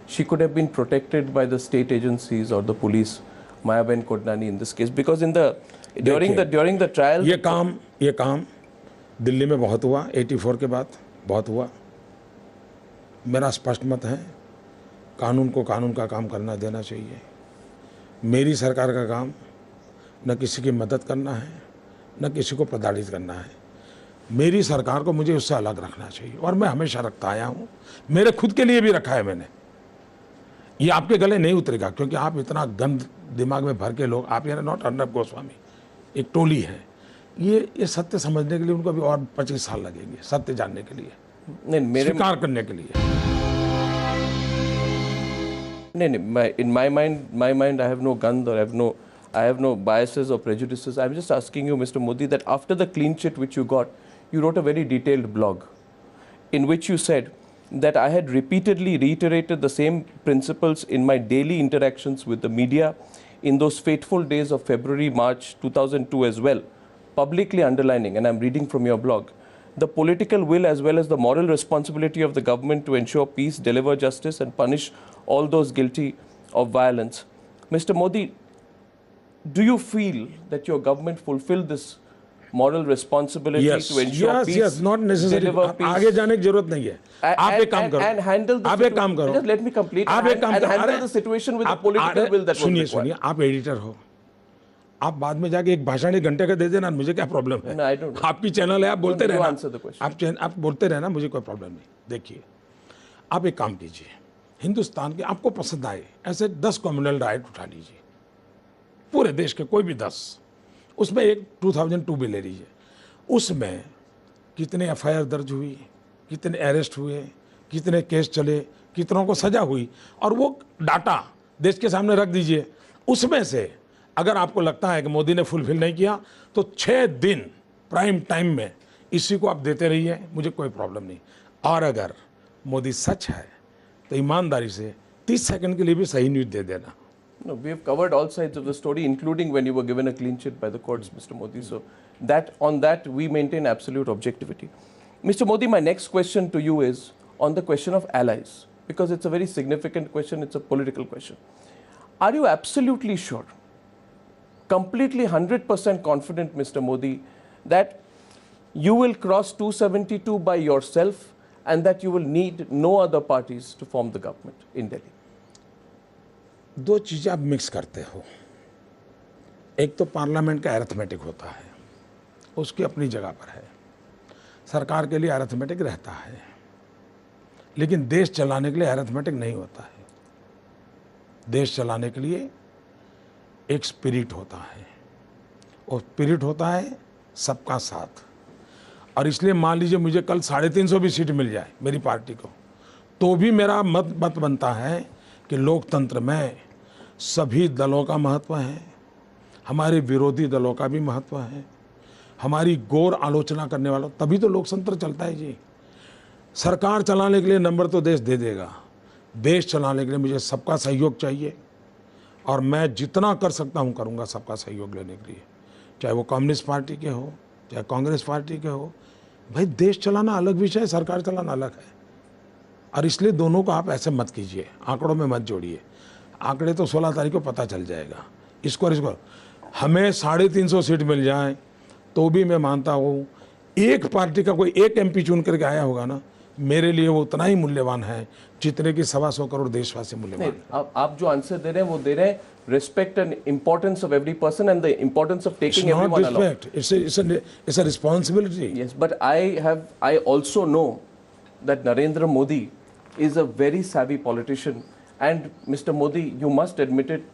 she could have been protected by the state agencies or the police, Mayaben Kodnani in this case? Because during the trial, ये काम दिल्ली में बहुत हुआ, 84 के बाद बहुत हुआ। मेरा स्पष्ट मत है, कानून को कानून का काम करना देना चाहिए। मेरी सरकार का काम न किसी की मदद करना है, न किसी को प्रताड़ित करना है। मेरी सरकार को मुझे उससे अलग रखना चाहिए, और मैं हमेशा रखता आया हूँ। मेरे खुद के लिए भी रखा है मैंने। ये आपके गले नहीं उतरेगा, क्योंकि आप इतना गंद दिमाग में भर के लोग, आप यार नॉट अर्नब गोस्वामी, एक टोली है। ये सत्य समझने के लिए उनको अभी और 25 साल लगेंगे, सत्य जानने के लिए, नहीं, स्वीकार करने के लिए। नहीं, in my mind, I have no gun or I have no biases or prejudices. I'm just asking you, Mr. Modi, that after the clean sheet which you got, you wrote a very detailed blog in which you said that I had repeatedly reiterated the same principles in my daily interactions with the media in those fateful days of February, March 2002 as well, publicly underlining, and I'm reading from your blog, the political will as well as the moral responsibility of the government to ensure peace, deliver justice, and punish all those guilty of violence. Mr. Modi, do you feel that your government fulfilled this moral responsibility to ensure peace? Yes, not necessary. आगे जाने की जरूरत नहीं है। आप एक काम करो। And handle the आप एक काम करो। Just let me complete. आप एक काम करो। Handle the situation with the political will that was required. सुनिए, आप एडिटर हो। आप बाद में जाके एक भाषण 1 घंटे का दे देना, मुझे क्या प्रॉब्लम है? No, I don't. आपकी चैनल है, आप बोलते रहना। Answer the question. आप बोलते रहना, मुझे कोई प्रॉब्लम नहीं। देखिए, आप एक काम कीजिए, हिंदुस्तान के आपको पसंद आए ऐसे 10 कम्युनल राइट उठा लीजिए, पूरे देश के कोई भी 10, उसमें एक 2002 भी ले लीजिए, उसमें कितने एफआईआर दर्ज हुई, कितने अरेस्ट हुए, कितने केस चले, कितनों को सजा हुई, और वो डाटा देश के सामने रख दीजिए। उसमें से अगर आपको लगता है कि मोदी ने फुलफिल नहीं किया तो 6 दिन प्राइम टाइम में इसी को आप देते रहिए, मुझे कोई प्रॉब्लम नहीं। और अगर मोदी सच है तो ईमानदारी से 30 सेकंड के लिए भी सही न्यूज़ दे देना। No, we have covered all sides of the story, including when you were given a clean sheet by the courts, Mr. Modi. So that on that we maintain absolute objectivity. Mr. Modi, my next question to you is on the question of allies, because it's a very significant question. It's a political question. Are you absolutely sure, completely 100% confident, Mr. Modi, that you will cross 272 by yourself and that you will need no other parties to form the government in Delhi? दो चीज़ें आप mix करते हो। एक तो parliament का arithmetic होता है, उसकी अपनी जगह पर है, सरकार के लिए अरिथमेटिक रहता है, लेकिन देश चलाने के लिए अरिथमेटिक नहीं होता है। देश चलाने के लिए एक स्पिरिट होता है, और स्पिरिट होता है सबका साथ। और इसलिए मान लीजिए मुझे कल 350 भी सीट मिल जाए मेरी पार्टी को, तो भी मेरा मत बनता है कि लोकतंत्र में सभी दलों का महत्व है, हमारे विरोधी दलों का भी महत्व है, हमारी गौर आलोचना करने वालों, तभी तो लोकतंत्र चलता है जी। सरकार चलाने के लिए नंबर तो देश दे देगा, देश चलाने के लिए मुझे सबका सहयोग चाहिए, और मैं जितना कर सकता हूँ करूँगा सबका सहयोग लेने के लिए, चाहे वो कम्युनिस्ट पार्टी के हो, चाहे कांग्रेस पार्टी के हो। भाई देश चलाना अलग विषय है, सरकार चलाना अलग है, और इसलिए दोनों को आप ऐसे मत कीजिए, आंकड़ों में मत जोड़िए। आंकड़े तो 16 तारीख को पता चल जाएगा। इसको हमें 350 सीट मिल जाए तो भी मैं मानता हूँ एक पार्टी का कोई एक एमपी चुन करके आया होगा ना, मेरे लिए वो उतना ही मूल्यवान है जितने की 125 करोड़ देशवासी मूल्यवान है। आप जो आंसर दे रहे हैं वो दे रहे हैं respect and importance of every person and the importance of taking everyone along. It's a responsibility. Yes, but I also know that Narendra Modi is a very savvy politician, and Mr. Modi, you must admit it,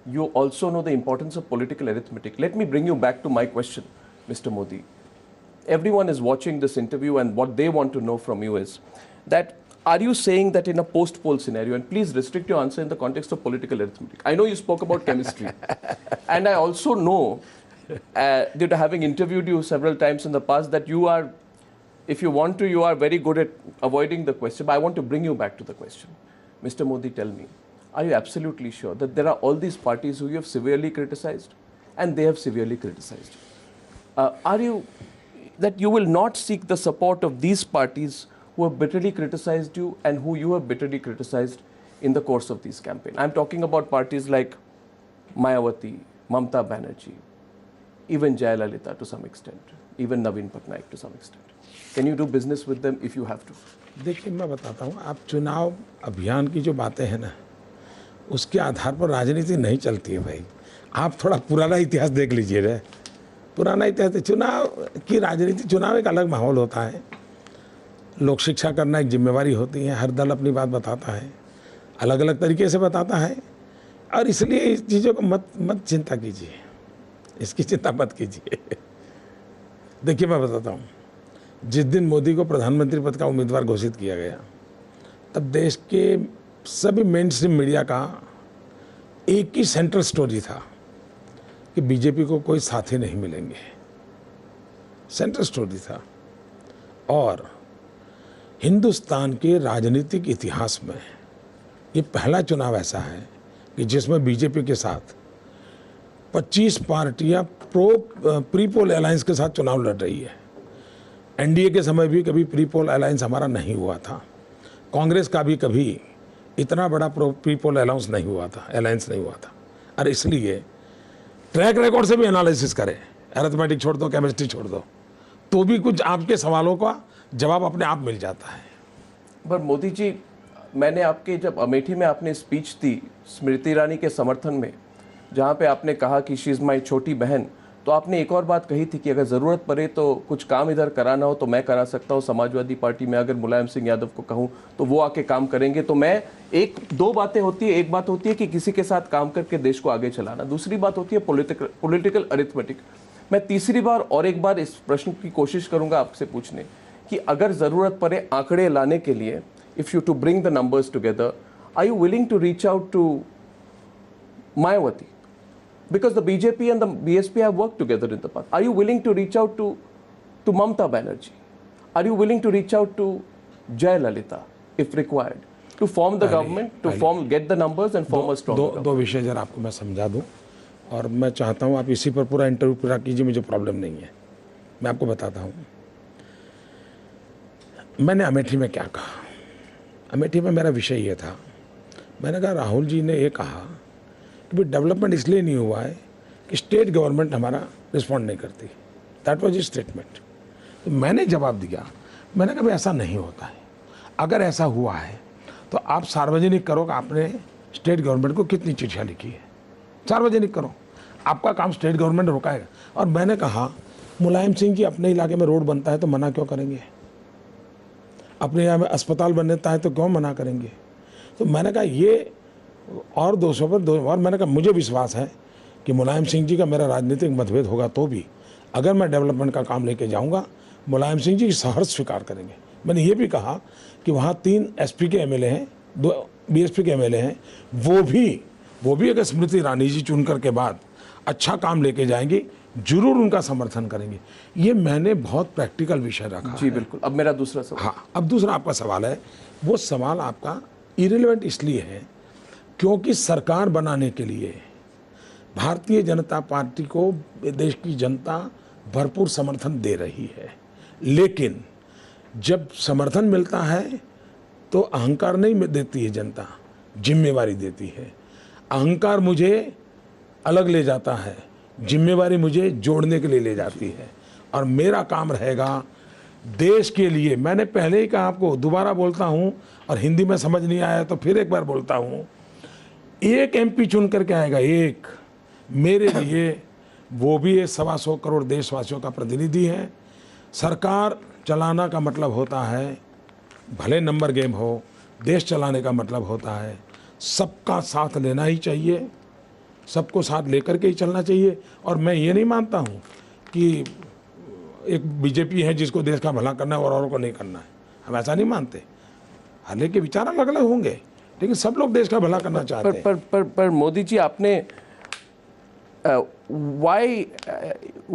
you also know the importance of political arithmetic. Let me bring you back to my question, Mr. Modi. Everyone is watching this interview, and what they want to know from you is that, are you saying that in a post-poll scenario, and please restrict your answer in the context of political arithmetic. I know you spoke about chemistry, and I also know, due to having interviewed you several times in the past, that you are, if you want to, you are very good at avoiding the question, but I want to bring you back to the question. Mr. Modi, tell me, are you absolutely sure that there are all these parties who you have severely criticized, and they have severely criticized? Are you, that you will not seek the support of these parties who have bitterly criticized you and who you have bitterly criticized in the course of these campaigns? I'm talking about parties like Mayawati, Mamta Banerjee, even Jayalalitha to some extent, even Naveen Patnaik to some extent. Can you do business with them if you have to? देखिए मैं बताता हूँ, आप चुनाव अभियान की जो बातें हैं ना, उसके आधार पर राजनीति नहीं चलती है भाई। आप थोड़ा पुराना इतिहास देख लीजिए ना, पुराना इतिहास, चुनाव की राजनीति, चुनाव एक अलग माहौल होता है, लोक शिक्षा करना एक जिम्मेवारी होती है, हर दल अपनी बात बताता है, अलग अलग तरीके से बताता है, और इसलिए इस चीज़ों को मत चिंता कीजिए, इसकी चिंता मत कीजिए। देखिए मैं बताता हूँ, जिस दिन मोदी को प्रधानमंत्री पद का उम्मीदवार घोषित किया गया, तब देश के सभी मेन स्ट्रीम मीडिया का एक ही सेंट्रल स्टोरी था कि बीजेपी को कोई साथी नहीं मिलेंगे, सेंट्रल स्टोरी था। और हिंदुस्तान के राजनीतिक इतिहास में ये पहला चुनाव ऐसा है कि जिसमें बीजेपी के साथ 25 पार्टियां प्री पोल अलायंस के साथ चुनाव लड़ रही है। एनडीए के समय भी कभी प्री पोल अलायंस हमारा नहीं हुआ था, कांग्रेस का भी कभी इतना बड़ा प्री पोल अलायंस नहीं हुआ था। और इसलिए ट्रैक रिकॉर्ड से भी एनालिसिस करें, अरिथमेटिक छोड़ दो, केमिस्ट्री छोड़ दो, तो भी कुछ आपके सवालों का जवाब अपने आप मिल जाता है। पर मोदी जी, मैंने आपके जब अमेठी में आपने स्पीच दी स्मृति ईरानी के समर्थन में, जहाँ पे आपने कहा कि शी इज़ माई छोटी बहन, तो आपने एक और बात कही थी कि अगर ज़रूरत पड़े तो कुछ काम इधर कराना हो तो मैं करा सकता हूँ, समाजवादी पार्टी में अगर मुलायम सिंह यादव को कहूँ तो वो आके काम करेंगे। तो मैं एक दो बातें होती है, एक बात होती है कि किसी के साथ काम करके देश को आगे चलाना, दूसरी बात होती है पॉलिटिकल अरिथमेटिक। मैं तीसरी बार और एक बार इस प्रश्न की कोशिश करूंगा आपसे पूछने कि अगर ज़रूरत पड़े आंकड़े लाने के लिए, if you to bring the numbers together, are you willing to reach out to Mayawati? Because the BJP and the BSP have worked together in the past. Are you willing to reach out to Mamata Banerjee? Are you willing to reach out to Jayalalitha if required to form the government, to get the numbers and form a strong government? दो विषय जरा आपको मैं समझा दूं, और मैं चाहता हूं आप इसी पर पूरा इंटरव्यू पूरा कीजिए, मुझे प्रॉब्लम नहीं है। मैं आपको बताता हूं मैंने अमेठी में क्या कहा। अमेठी में मेरा विषय ये था, मैंने कहा राहुल जी ने ये कहा कि डेवलपमेंट इसलिए नहीं हुआ है कि स्टेट गवर्नमेंट हमारा रिस्पॉन्ड नहीं करती। That was his statement. तो मैंने जवाब दिया, मैंने कहा ऐसा नहीं होता है। अगर ऐसा हुआ है तो आप सार्वजनिक करो कि आपने स्टेट गवर्नमेंट को कितनी चिट्ठियाँ लिखी है, सार्वजनिक करो, आपका काम स्टेट गवर्नमेंट रोकाएगा। और मैंने कहा मुलायम सिंह जी अपने इलाके में रोड बनता है तो मना क्यों करेंगे, अपने यहाँ में अस्पताल बनता है तो क्यों मना करेंगे। तो मैंने कहा ये और 200 पर 2, और मैंने कहा मुझे विश्वास है कि मुलायम सिंह जी का मेरा राजनीतिक मतभेद होगा तो भी अगर मैं डेवलपमेंट का काम लेके जाऊंगा मुलायम सिंह जी सहर्ष स्वीकार करेंगे। मैंने ये भी कहा कि वहाँ 3 एसपी के एमएलए हैं, 2 बीएसपी के एमएलए हैं, वो भी अगर स्मृति ईरानी जी चुनकर के बाद अच्छा काम लेके जाएंगे जरूर उनका समर्थन करेंगे। ये मैंने बहुत प्रैक्टिकल विषय रखा जी बिल्कुल। अब मेरा दूसरा सवाल। हाँ, अब दूसरा आपका सवाल है, वो सवाल आपका इरेलेवेंट इसलिए है क्योंकि सरकार बनाने के लिए भारतीय जनता पार्टी को देश की जनता भरपूर समर्थन दे रही है, लेकिन जब समर्थन मिलता है तो अहंकार नहीं देती है जनता, जिम्मेवारी देती है। अहंकार मुझे अलग ले जाता है, जिम्मेवारी मुझे जोड़ने के लिए ले जाती है। और मेरा काम रहेगा देश के लिए। मैंने पहले ही कहा आपको, दोबारा बोलता हूँ, और हिंदी में समझ नहीं आया तो फिर एक बार बोलता हूँ, एक एमपी चुन करके आएगा, एक मेरे लिए, वो भी 125 करोड़ देशवासियों का प्रतिनिधि है। सरकार चलाना का मतलब होता है, भले नंबर गेम हो, देश चलाने का मतलब होता है सबका साथ लेना ही चाहिए, सबको साथ लेकर के ही चलना चाहिए। और मैं ये नहीं मानता हूँ कि एक बीजेपी है जिसको देश का भला करना है और औरों को नहीं करना है, हम ऐसा नहीं मानते। हालांकि विचार अलग अलग होंगे लेकिन सब लोग देश का भला करना चाहते हैं। पर मोदी जी आपने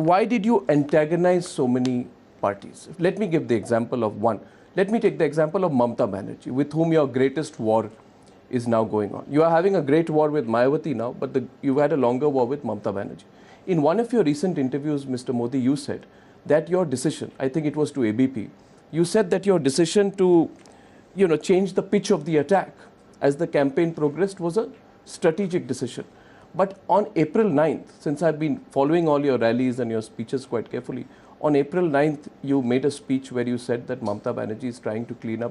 why did you antagonize so many parties? Let me give the example of one. Let me take the example of Mamata Banerjee, with whom your greatest war is now going on. You are having a great war with Mayawati now, but you've had a longer war with Mamata Banerjee. In one of your recent interviews, Mr. Modi, you said that your decision, I think it was to ABP, you said that your decision to, change the pitch of the attack as the campaign progressed was a strategic decision. But on April 9th, since I've been following all your rallies and your speeches quite carefully, on April 9th, you made a speech where you said that Mamata Banerjee is trying to clear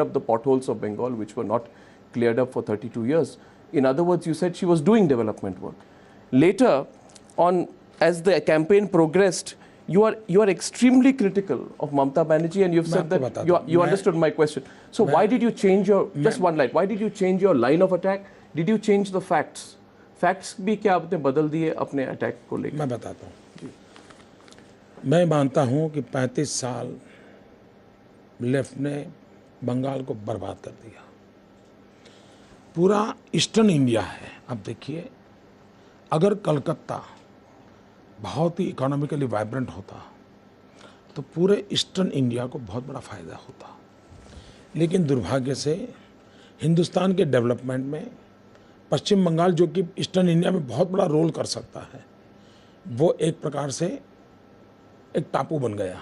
up the potholes of Bengal, which were not cleared up for 32 years. In other words, you said she was doing development work. Later on, as the campaign progressed, you are extremely critical of Mamata Banerjee, and you've said that you understood my question. So why did you change just one line, why did you change your line of attack? Did you change the facts? Facts भी क्या आपने बदल दिए अपने attack को लेकर? मैं बताता हूँ। मैं मानता हूँ कि 35 साल लेफ्ट ने बंगाल को बर्बाद कर दिया। पूरा ईस्टर्न इंडिया है। अब देखिए, अगर कलकत्ता बहुत ही इकोनॉमिकली वाइब्रेंट होता तो पूरे ईस्टर्न इंडिया को बहुत बड़ा फ़ायदा होता, लेकिन दुर्भाग्य से हिंदुस्तान के डेवलपमेंट में पश्चिम बंगाल, जो कि ईस्टर्न इंडिया में बहुत बड़ा रोल कर सकता है, वो एक प्रकार से एक टापू बन गया।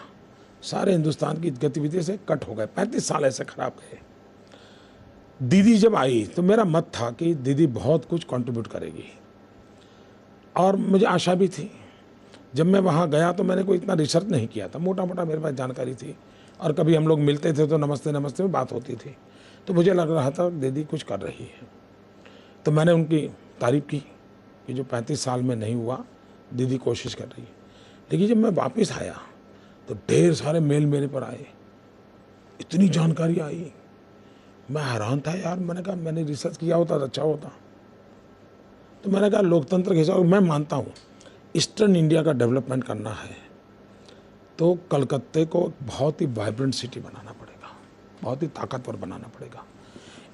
सारे हिंदुस्तान की गतिविधि से कट हो गए। 35 साल ऐसे खराब गए। दीदी जब आई तो मेरा मत था कि दीदी बहुत कुछ कंट्रीब्यूट करेगी, और मुझे आशा भी थी। जब मैं वहाँ गया तो मैंने कोई इतना रिसर्च नहीं किया था, मोटा मोटा मेरे पास जानकारी थी, और कभी हम लोग मिलते थे तो नमस्ते नमस्ते में बात होती थी। तो मुझे लग रहा था दीदी कुछ कर रही है। तो मैंने उनकी तारीफ की कि जो 35 साल में नहीं हुआ दीदी कोशिश कर रही है। लेकिन जब मैं वापस आया तो ढेर सारे मेल मेरे पर आए, इतनी जानकारी आई, मैं हैरान था यार। मैंने कहा मैंने रिसर्च किया होता तो अच्छा होता। तो मैंने कहा लोकतंत्र के हिसाब, मैं मानता हूँ ईस्टर्न इंडिया का डेवलपमेंट करना है तो कलकत्ते को बहुत ही वाइब्रेंट सिटी बनाना पड़ेगा, बहुत ही ताकतवर बनाना पड़ेगा,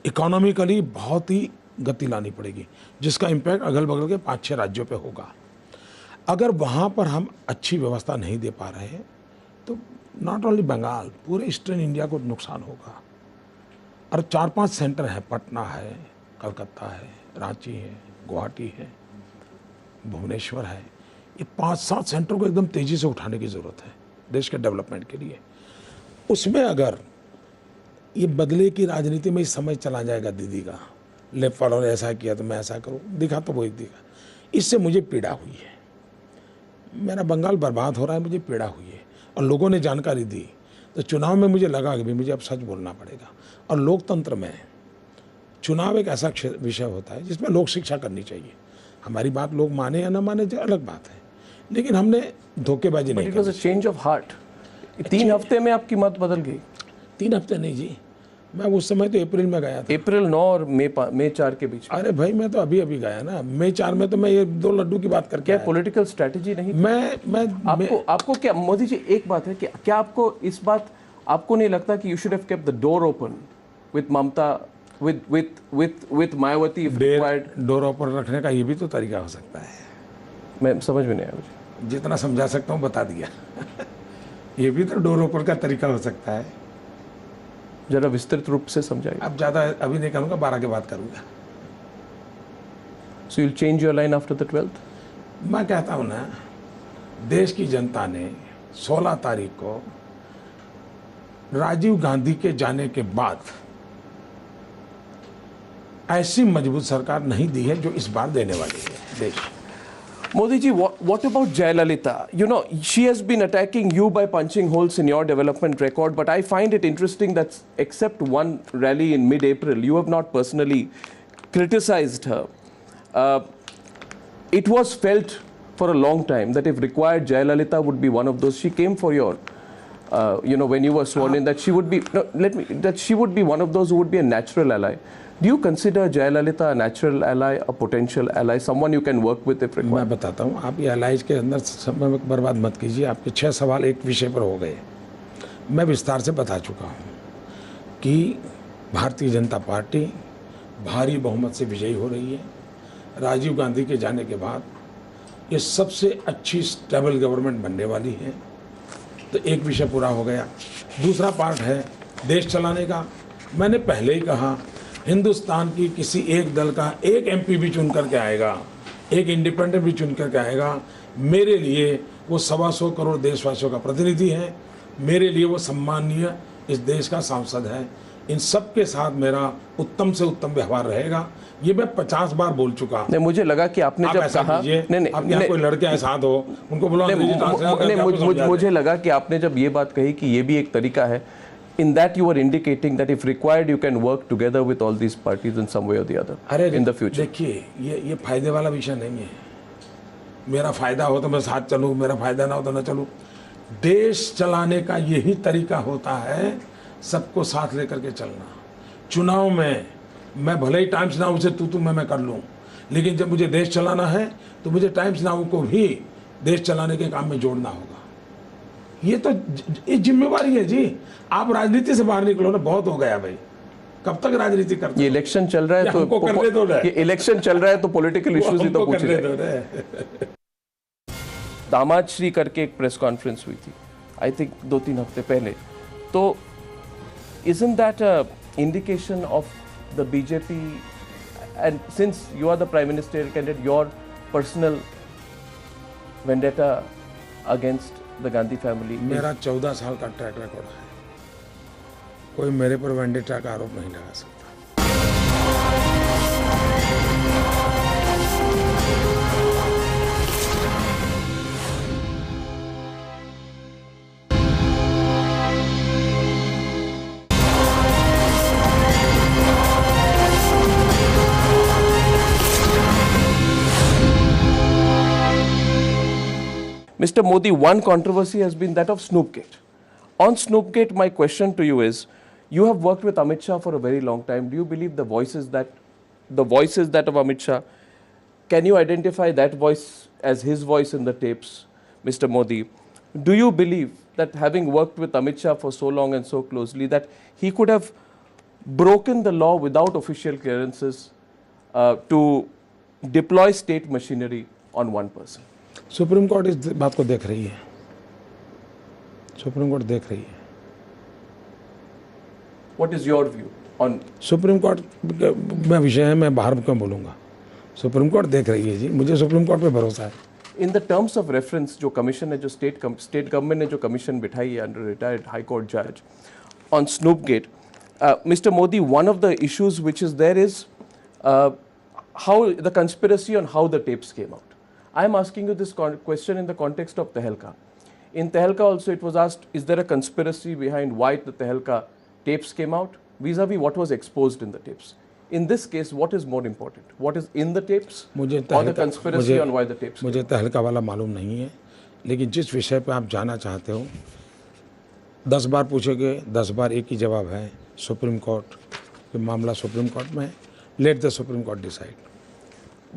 इकोनॉमिकली बहुत ही गति लानी पड़ेगी, जिसका इम्पैक्ट अगल बगल के 5-6 राज्यों पे होगा। अगर वहाँ पर हम अच्छी व्यवस्था नहीं दे पा रहे हैं तो नॉट ओनली बंगाल, पूरे ईस्टर्न इंडिया को नुकसान होगा। और 4-5 सेंटर हैं, पटना है, कलकत्ता है, रांची है, गुवाहाटी है, भुवनेश्वर है। ये 5-7 सेंटर को एकदम तेज़ी से उठाने की ज़रूरत है देश के डेवलपमेंट के लिए। उसमें अगर ये बदले की राजनीति में समय चला जाएगा दीदी का, लेफ्ट वालों ने ऐसा किया तो मैं ऐसा करूँ, दिखा तो वही दिखा, इससे मुझे पीड़ा हुई है। मेरा बंगाल बर्बाद हो रहा है, मुझे पीड़ा हुई है। और लोगों ने जानकारी दी तो चुनाव में मुझे लगा कि भी मुझे अब सच बोलना पड़ेगा। और लोकतंत्र में चुनाव एक ऐसा विषय होता है जिसमें लोक शिक्षा करनी चाहिए। हमारी बात लोग माने या ना माने जो अलग बात है, लेकिन हमने धोखेबाजी नहीं की। Change of heart. 3 हफ्ते में आपकी मत बदल गई? 3 हफ्ते नहीं जी, मैं उस समय तो अप्रैल में गया था। अप्रैल 9 और मई 4 के बीच। अरे भाई मैं तो अभी गया ना, मई 4 में तो मैं ये 2 लड्डू की बात करके क्या पॉलिटिकल स्ट्रेटजी नहीं? आपको क्या मोदी जी, एक बात है कि क्या आपको इस बात आपको नहीं लगता कि you should have kept the door open with Mamata, with Mayawati? Door open रखने का ये भी तो तरीका हो सकता है। मैं समझ में नहीं आया मुझे। जितना समझा सकता हूँ बता दिया। ये भी तो डोर ओपन का तरीका हो सकता है। जरा विस्तृत रूप से समझाइए। अब ज़्यादा अभी नहीं करूँगा, 12 के बाद करूँगा। So you'll change your line after the 12th? मैं कहता हूँ ना, देश की जनता ने 16 तारीख को राजीव गांधी के जाने के बाद ऐसी मजबूत सरकार नहीं दी है जो इस बार देने वाली है देश। Modi ji, what about Jayalalitha? You know, she has been attacking you by punching holes in your development record, but I find it interesting that except one rally in mid-April, you have not personally criticized her. It was felt for a long time that if required, Jayalalitha would be one of those. She came for your, when you were sworn in, that she would be, that she would be one of those who would be a natural ally. Do you consider Jayalalitha a natural ally, a potential ally, someone you can work with if required? मैं बताता हूँ, आप ये allies के अंदर समय बर्बाद मत कीजिए। आपके 6 सवाल एक विषय पर हो गए। मैं विस्तार से बता चुका हूँ कि भारतीय जनता पार्टी भारी बहुमत से विजयी हो रही है। राजीव गांधी के जाने के बाद ये सबसे अच्छी स्टेबल गवर्नमेंट बनने वाली है। तो एक विषय पूरा हो गया। दूसरा पार्ट है देश चलाने का। मैंने पहले ही कहा, हिंदुस्तान की किसी एक दल का एक एमपी भी चुन करके आएगा, एक इंडिपेंडेंट भी चुन करके आएगा, मेरे लिए वो 125 करोड़ देशवासियों का प्रतिनिधि है, मेरे लिए वो सम्मानीय इस देश का सांसद है। इन सब के साथ मेरा उत्तम से उत्तम व्यवहार रहेगा। ये मैं 50 बार बोल चुका हूं। नहीं, मुझे लगा कि आपने जब कहा, नहीं, कोई लड़के हैं साथ हो, उनको बुलाओ। मुझे लगा कि आपने जब ये बात कही कि ये भी एक तरीका है, in that you were indicating that if required you can work together with all these parties in some way or the other in the future. देखिए, ये फायदे वाला विषय नहीं है। मेरा फायदा हो तो मैं साथ चलूँ, मेरा फायदा ना हो तो ना चलूँ। देश चलाने का यही तरीका होता है, सबको साथ लेकर के चलना। चुनाव में मैं भले ही टाइम्स नाउ से तू मैं कर लूँ, लेकिन जब मुझे देश चलाना है तो मुझे टाइम्स नाउ को भी देश चलाने के काम में जोड़ना होगा। ये तो ये जिम्मेवारी है जी। आप राजनीति से बाहर निकलो ना, बहुत हो गया भाई, कब तक राजनीति करते? ये इलेक्शन चल रहा है तो ये इलेक्शन चल रहा है तो पॉलिटिकल इश्यूज ही तो पूछे जाए। दामाद श्री करके एक प्रेस कॉन्फ्रेंस हुई थी, आई थिंक 2-3 हफ्ते पहले। तो isn't that a indication of the BJP, and since you are the prime ministerial candidate, your personal vendetta against the Gandhi family? मेरा 14 साल का ट्रैक रिकॉर्ड है, कोई मेरे पर वेंडेटा का आरोप नहीं लगा सकता। Mr. Modi, one controversy has been that of Snoopgate. On Snoopgate, my question to you is, you have worked with Amit Shah for a very long time. Do you believe the voice is that of Amit Shah? Can you identify that voice as his voice in the tapes, Mr. Modi? Do you believe that having worked with Amit Shah for so long and so closely, that he could have broken the law without official clearances to deploy state machinery on one person? Supreme court इस बात को देख रही है, supreme court देख रही है। What is your view on? Supreme court में विषय है, मैं बाहर क्यों बोलूँगा। सुप्रीम कोर्ट देख रही है जी, मुझे सुप्रीम कोर्ट पे भरोसा है। In the terms of reference, जो कमीशन है, जो स्टेट गवर्नमेंट ने जो कमीशन बिठाई है अंडर रिटायर्ड हाई कोर्ट जज on Snoopgate, Mr. Modi, one of the issues which is there is how the conspiracy on how the tapes came out. I am asking you this question in the context of Tehelka. In Tehelka also it was asked, is there a conspiracy behind why the Tehelka tapes came out vis-a-vis what was exposed in the tapes? In this case, what is more important? What is in the tapes or the conspiracy on why the tapes came out? मुझे तहलका वाला मालूम नहीं है, लेकिन जिस विषय पे आप जाना चाहते हो 10 बार पूछोगे 10 बार एक ही जवाब है, सुप्रीम कोर्ट के मामला सुप्रीम कोर्ट में, let the supreme court decide.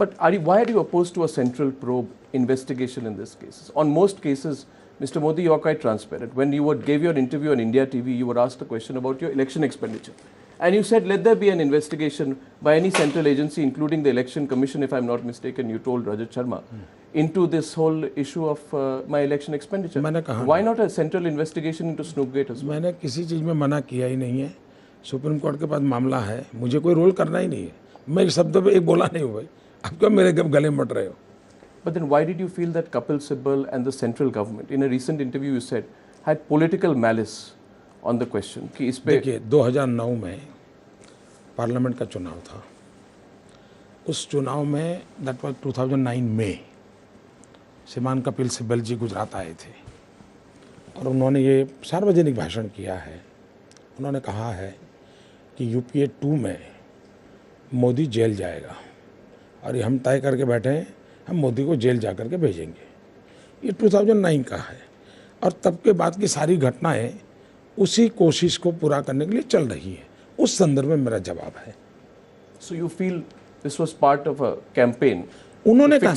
But why are you opposed to a central probe investigation in this case? On most cases, Mr. Modi, you are quite transparent. When you gave your interview on India TV, you were asked a question about your election expenditure. And you said, let there be an investigation by any central agency, including the Election Commission, if I'm not mistaken, you told Rajat Sharma, into this whole issue of my election expenditure. Why not a central investigation into Snoopgate as well? मैंने किसी चीज़ में मना किया ही नहीं है। Supreme court के पास मामला है, मुझे कोई रोल करना ही नहीं है। मैं एक शब्द पे एक बोला नहीं हूँ भाई, आप क्यों मेरे गले मट रहे हो? But then why did you feel that Kapil Sibal and the central government, in a recent interview you said, had political malice on the question? कि इस पे देखिए 2009 में पार्लियामेंट का चुनाव था, उस चुनाव में दैट वाज 2009 में श्रीमान कपिल सिब्बल जी गुजरात आए थे और उन्होंने ये सार्वजनिक भाषण किया है। उन्होंने कहा है कि यूपीए 2 में मोदी जेल जाएगा और ये हम तय करके बैठे हैं, हम मोदी को जेल जा कर के भेजेंगे। ये 2009 का है और तब के बाद की सारी घटनाएं उसी कोशिश को पूरा करने के लिए चल रही है। उस संदर्भ में मेरा जवाब है। So you feel this was part of a campaign? उन्होंने कहा,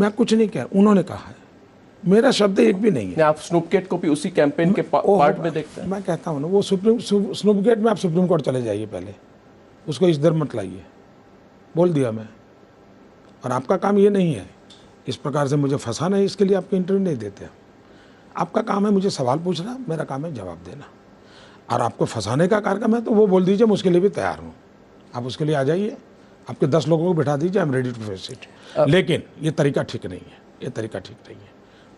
मैं कुछ नहीं कह, उन्होंने कहा है, मेरा शब्द एक भी नहीं है। आप स्नूपगेट को भी उसी कैंपेन के पार्ट में देखते हैं? मैं कहता हूँ ना, वो स्नूपगेट में आप सुप्रीम कोर्ट चले जाइए, पहले उसको इस दर मत लाइए, बोल दिया मैं। और आपका काम ये नहीं है इस प्रकार से मुझे फंसाना है, इसके लिए आपको इंटरव्यू नहीं देते। आपका काम है मुझे सवाल पूछना, मेरा काम है जवाब देना। और आपको फंसाने का कार्यक्रम है तो वो बोल दीजिए, मैं उसके लिए भी तैयार हूँ। आप उसके लिए आ जाइए, आपके 10 लोगों को बिठा दीजिए, I am ready to face it. लेकिन ये तरीका ठीक नहीं है, ये तरीका ठीक नहीं है।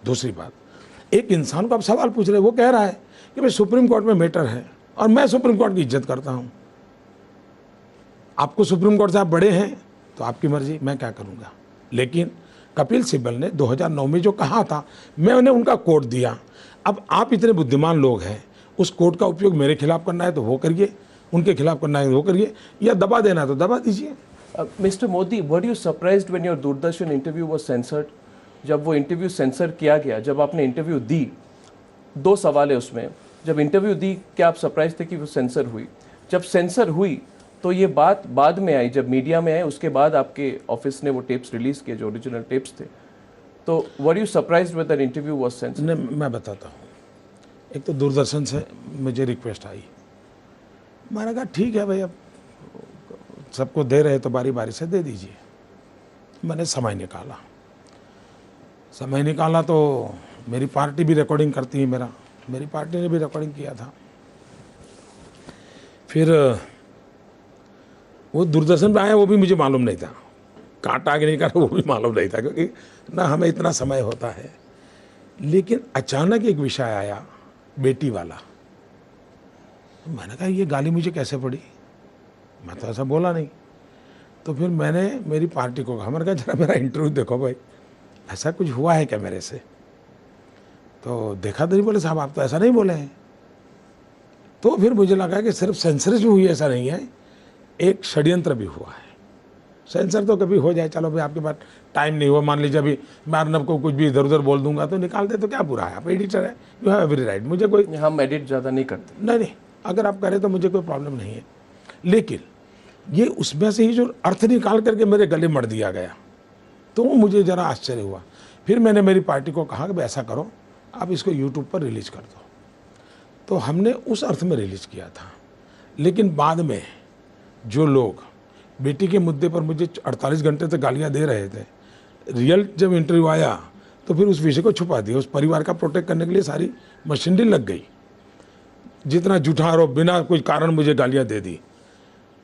दूसरी बात, एक इंसान को आप सवाल पूछ रहे हैं, वो कह रहा है कि भाई सुप्रीम कोर्ट में मैटर है और मैं सुप्रीम कोर्ट की इज्जत करता हूँ। आपको सुप्रीम कोर्ट से आप बड़े हैं तो आपकी मर्जी, मैं क्या करूँगा। लेकिन कपिल सिब्बल ने 2009 में जो कहा था, मैंने उनका कोट दिया। अब आप इतने बुद्धिमान लोग हैं, उस कोर्ट का उपयोग मेरे खिलाफ करना है तो वो करिए, उनके खिलाफ करना है तो वो करिए, या दबा देना है तो दबा दीजिए। Mister Modi, were you surprised when your Doordarshan interview was censored? जब वो इंटरव्यू सेंसर किया गया, जब आपने इंटरव्यू दी, 2 सवाल है उसमें, जब इंटरव्यू दी क्या आप सरप्राइज थे कि वो सेंसर हुई? जब सेंसर हुई तो ये बात बाद में आई, जब मीडिया में आए उसके बाद आपके ऑफिस ने वो टेप्स रिलीज किए जो ओरिजिनल टेप्स थे। तो were you surprised when that interview was censored? मैं बताता हूँ। एक तो दूरदर्शन से मुझे रिक्वेस्ट आई, मैंने कहा ठीक है भाई, अब सबको दे रहे तो बारी बारी से दे दीजिए। मैंने समय निकाला तो मेरी पार्टी भी रिकॉर्डिंग करती है, मेरी पार्टी ने भी रिकॉर्डिंग किया था। फिर वो दूरदर्शन पे आया, वो भी मुझे मालूम नहीं था, काटा आगे नहीं काटा वो भी मालूम नहीं था, क्योंकि ना हमें इतना समय होता है। लेकिन अचानक एक विषय आया, बेटी वाला। मैंने कहा ये गाली मुझे कैसे पड़ी, मैं तो ऐसा बोला नहीं। तो फिर मैंने मेरी पार्टी को कहा, मैंने कहा जरा मेरा इंटरव्यू देखो भाई, ऐसा कुछ हुआ है क्या मेरे से? तो देखा तो नहीं, बोले साहब आप तो ऐसा नहीं बोले हैं। तो फिर मुझे लगा कि सिर्फ सेंसरशिप हुई ऐसा नहीं है, एक षड्यंत्र भी हुआ है। सेंसर तो कभी हो जाए, चलो भाई आपके पास टाइम नहीं हुआ, मान लीजिए अभी मैं अर्नब को कुछ भी इधर उधर बोल दूंगा तो निकाल दे, तो क्या बुरा है, आप एडिटर है, यू हैव एवरी राइट। मुझे कोई, हम एडिट ज़्यादा नहीं करते। नहीं, अगर आप करें तो मुझे कोई प्रॉब्लम नहीं है, लेकिन ये उसमें से ही जो अर्थ निकाल करके मेरे गले मर दिया गया, तो मुझे ज़रा आश्चर्य हुआ। फिर मैंने मेरी पार्टी को कहा कि ऐसा करो, आप इसको यूट्यूब पर रिलीज़ कर दो, तो हमने उस अर्थ में रिलीज़ किया था। लेकिन बाद में जो लोग बेटी के मुद्दे पर मुझे 48 घंटे तक गालियाँ दे रहे थे, रियल जब इंटरव्यू आया तो फिर उस विषय को छुपा दिया। उस परिवार का प्रोटेक्ट करने के लिए सारी मशीनरी लग गई, जितना झूठा आरोप बिना कोई कारण मुझे गालियाँ दे दी।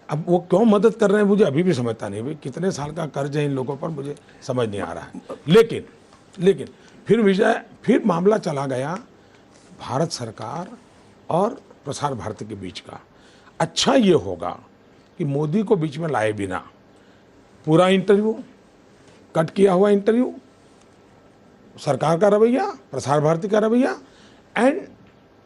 अब वो क्यों मदद कर रहे हैं मुझे अभी भी समझता नहीं, भाई कितने साल का कर्ज है इन लोगों पर, मुझे समझ नहीं आ रहा है। लेकिन फिर मामला चला गया भारत सरकार और प्रसार भारती के बीच का। अच्छा ये होगा कि मोदी को बीच में लाए बिना पूरा इंटरव्यू, कट किया हुआ इंटरव्यू, सरकार का रवैया, प्रसार भारती का रवैया, एंड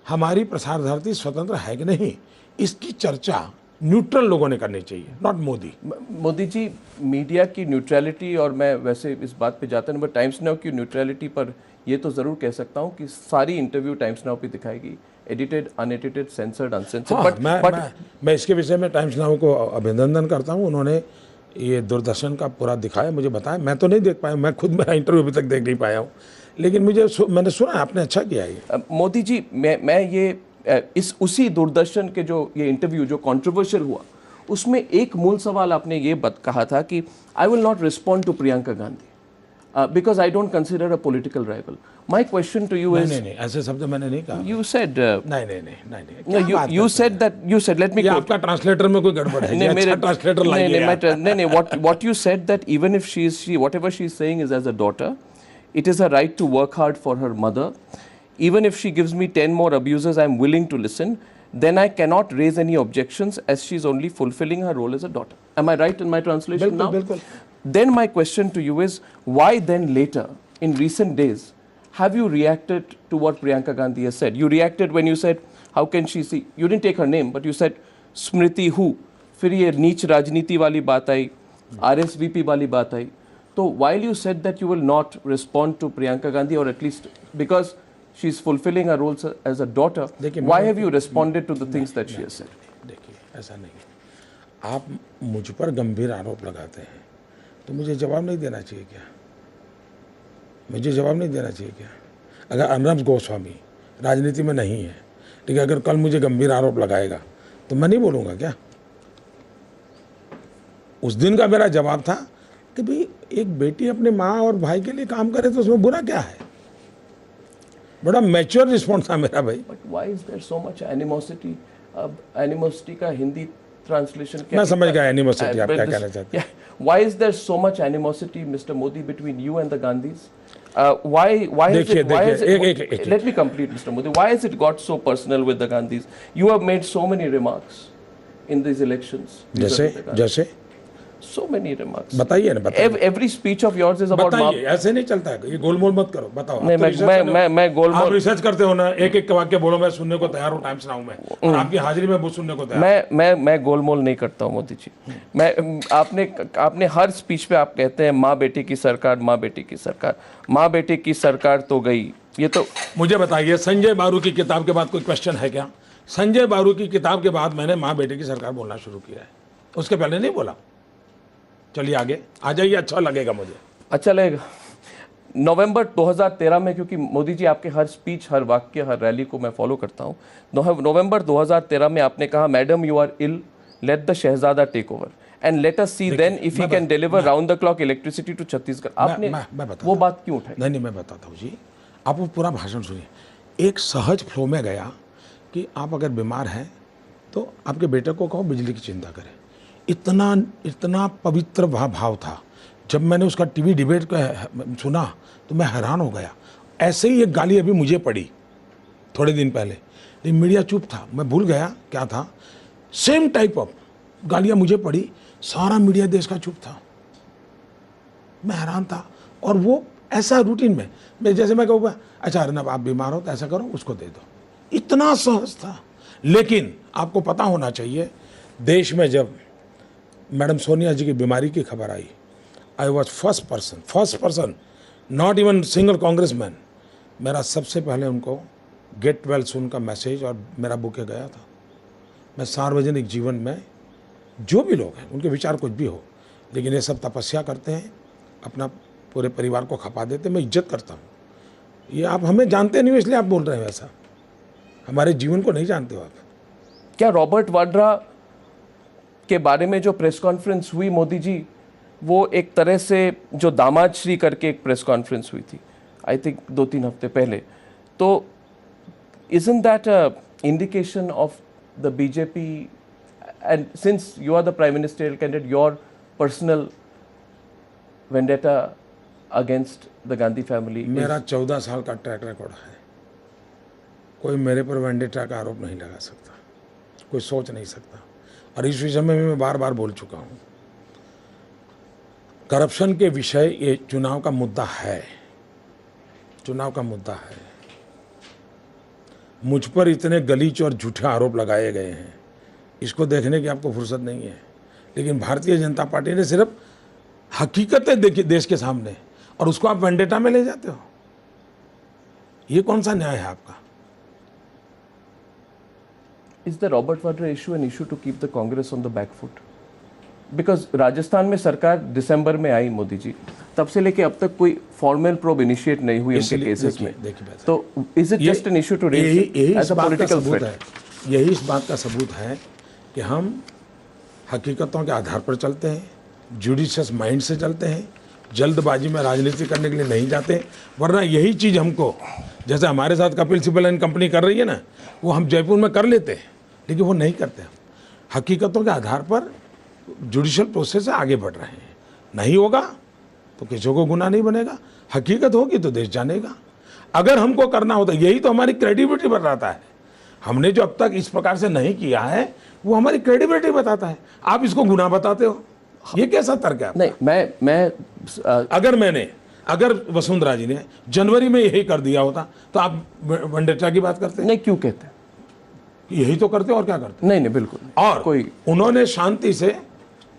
हमारी प्रसार भारती स्वतंत्र है कि नहीं, इसकी चर्चा न्यूट्रल लोगों ने करनी चाहिए, नॉट मोदी। मोदी जी, मीडिया की न्यूट्रलिटी, और मैं वैसे इस बात पे जाता नहीं, बट टाइम्स नाउ की न्यूट्रलिटी पर ये तो ज़रूर कह सकता हूँ कि सारी इंटरव्यू टाइम्स नाउ पे दिखाएगी, एडिटेड, अनएडिटेड, सेंसर्ड, अनसेंसर्ड। मैं इसके विषय में टाइम्स नाउ को अभिनंदन करता हूँ, उन्होंने ये दूरदर्शन का पूरा दिखाया, मुझे बताया। मैं तो नहीं देख पाया, मैं खुद मेरा इंटरव्यू अभी तक देख नहीं पाया हूँ, लेकिन मैंने सुना आपने अच्छा किया ये। मोदी जी, मैं ये उसी दूरदर्शन के जो ये इंटरव्यू जो कंट्रोवर्शियल हुआ, उसमें एक मूल सवाल आपने ये कहा था कि I will not respond to Priyanka Gandhi because I don't consider a political rival. My question to you is, नहीं, ऐसे शब्द मैंने नहीं कहा। यू सेड नहीं, you said let me quote, आपका ट्रांसलेटर में कोई गड़बड़ है? अच्छा ट्रांसलेटर लाइए। नहीं, what you said that even if she whatever she is saying is as a daughter, it is her right to work hard for her mother. Even if she gives me 10 more abuses, I am willing to listen. Then I cannot raise any objections as she is only fulfilling her role as a daughter. Am I right in my translation now? बिल्कुल। Then my question to you is, why then later, in recent days, have you reacted to what Priyanka Gandhi has said? You reacted when you said, how can she see? You didn't take her name, but you said, Smriti who? फिर ये नीच राजनीति वाली बात आई, RSVP वाली बात आई. So while you said that you will not respond to Priyanka Gandhi, or at least because she's fulfilling her role as a daughter, why have you responded to the things that she has said? देखिए, ऐसा नहीं है। आप मुझ पर गंभीर आरोप लगाते हैं तो मुझे जवाब नहीं देना चाहिए क्या? मुझे जवाब नहीं देना चाहिए क्या? अगर अर्नब गोस्वामी राजनीति में नहीं है, ठीक है, अगर कल मुझे गंभीर आरोप लगाएगा तो मैं नहीं बोलूँगा क्या? उस दिन का मेरा जवाब था कि भाई एक बेटी अपने माँ और भाई के लिए काम करे तो उसमें बुरा क्या है? बड़ा मैच्योर रिस्पॉन्स था मेरा भाई। But why is there so much animosity? Animosity का हिंदी ट्रांसलेशन क्या? मैं समझ गया एनिमोसिटी आप क्या कहना चाहते हैं। Why is there so much animosity, Mr. Modi, between you and the Gandhis? Why is it? Let me complete, Mr. Modi. Why has it got so personal with the Gandhis? You have made so many remarks in these elections. जैसे So many remarks. बताइए ना, बताइए। Every speech of yours is about. बताइए, ऐसे नहीं चलता है, ये गोलमोल मत करो, बताओ। नहीं, मैं गोलमोल। आप रिसर्च करते हो ना, एक एक वाक्य बोलो, मैं सुनने को तैयार हूँ टाइम्स नाउ में, और आपकी हाजिरी में वो सुनने को तैयार। मैं गोलमोल नहीं करता हूँ मोदी जी। आपने हर स्पीच पे आप कहते हैं माँ बेटी की सरकार, माँ बेटी की सरकार, माँ बेटी की सरकार तो गई। ये तो मुझे बताइए, संजय बारू की किताब के बाद कोई क्वेश्चन है क्या? संजय बारू की किताब के बाद मैंने माँ बेटी की सरकार बोलना शुरू किया है, उसके पहले नहीं बोला। चलिए आगे आ जाइए, अच्छा लगेगा मुझे। अच्छा लगेगा। नवंबर 2013 में, क्योंकि मोदी जी आपके हर स्पीच, हर वाक्य, हर रैली को मैं फॉलो करता हूँ, नवंबर 2013 में आपने कहा, madam you are ill, let the शहजादा take over and let us see then if he can deliver round the clock electricity to Chhattisgarh. आपने वो बात क्यों उठाई? नहीं, मैं बताता हूँ जी, आप वो पूरा भाषण सुनिए। एक सहज फ्लो में गया कि आप अगर बीमार हैं तो आपके बेटे को कहो बिजली की चिंता करें। इतना पवित्र भाव था। जब मैंने उसका टीवी डिबेट का सुना तो मैं हैरान हो गया। ऐसे ही एक गाली अभी मुझे पड़ी थोड़े दिन पहले, लेकिन मीडिया चुप था, मैं भूल गया क्या था। सेम टाइप ऑफ गालियाँ मुझे पड़ी, सारा मीडिया देश का चुप था। मैं हैरान था, और वो ऐसा रूटीन में मैं जैसे मैं कहूँगा, अच्छा अर्नब आप बीमार हो तो ऐसा करो, उसको दे दो, इतना सहज था। लेकिन आपको पता होना चाहिए, देश में जब मैडम सोनिया जी की बीमारी की खबर आई, I was first person, not even single congressman, मेरा सबसे पहले उनको गेट वेल सून का मैसेज और मेरा बुके गया था। मैं सार्वजनिक जीवन में जो भी लोग हैं उनके विचार कुछ भी हो, लेकिन ये सब तपस्या करते हैं, अपना पूरे परिवार को खपा देते, मैं इज्जत करता हूँ। ये आप हमें जानते नहीं हो इसलिए आप बोल रहे हैं वैसा, हमारे जीवन को नहीं जानते हो आप। क्या रॉबर्ट वाड्रा के बारे में जो प्रेस कॉन्फ्रेंस हुई मोदी जी, वो एक तरह से जो दामाद श्री करके एक प्रेस कॉन्फ्रेंस हुई थी, आई थिंक 2-3 हफ्ते पहले, तो isn't that a indication of the BJP, and since you are the prime ministerial candidate, your personal vendetta against the Gandhi family? मेरा 14 साल का ट्रैक रिकॉर्ड है, कोई मेरे पर वेंडेटा का आरोप नहीं लगा सकता, कोई सोच नहीं सकता। और इस विषय में भी मैं बार बार बोल चुका हूँ, करप्शन के विषय ये चुनाव का मुद्दा है, चुनाव का मुद्दा है। मुझ पर इतने गलीच और झूठे आरोप लगाए गए हैं, इसको देखने की आपको फुर्सत नहीं है। लेकिन भारतीय जनता पार्टी ने सिर्फ हकीकतें देखी देश के सामने, और उसको आप वेंडेटा में ले जाते हो, ये कौन सा न्याय है आपका? Is the Robert Vadra issue an issue to keep the Congress on the back foot? Because Rajasthan में सरकार दिसंबर में आई मोदी जी, तब से लेके अब तक कोई फॉर्मल प्रोब इनिशिएट नहीं हुई उनके केसेस में, तो is it just an issue to raise as a political threat? यही इस बात का सबूत है कि हम हकीकतों के आधार पर चलते हैं, जुडिशियस माइंड से चलते हैं, जल्दबाजी में राजनीति करने के लिए नहीं जाते। वरना यही चीज़ हमको, जैसे हमारे साथ कपिल सिब्बल एंड कंपनी कर रही है ना, वो हम जयपुर में कर लेते हैं, लेकिन वो नहीं करते। हम हकीकतों के आधार पर जुडिशियल प्रोसेस से आगे बढ़ रहे हैं। नहीं होगा तो किसी को गुनाह नहीं बनेगा, हकीकत होगी तो देश जानेगा। अगर हमको करना होता, यही तो हमारी क्रेडिबिलिटी बताता है। हमने जो अब तक इस प्रकार से नहीं किया है वो हमारी क्रेडिबिलिटी बताता है। आप इसको गुनाह बताते हो, ये कैसा तर्क है? नहीं, मैं अगर वसुंधरा जी ने जनवरी में यही कर दिया होता तो आप वेंडेटा की बात करते? नहीं, क्यों कहते हैं? यही तो करते और क्या करते? नहीं, बिल्कुल। और कोई उन्होंने शांति से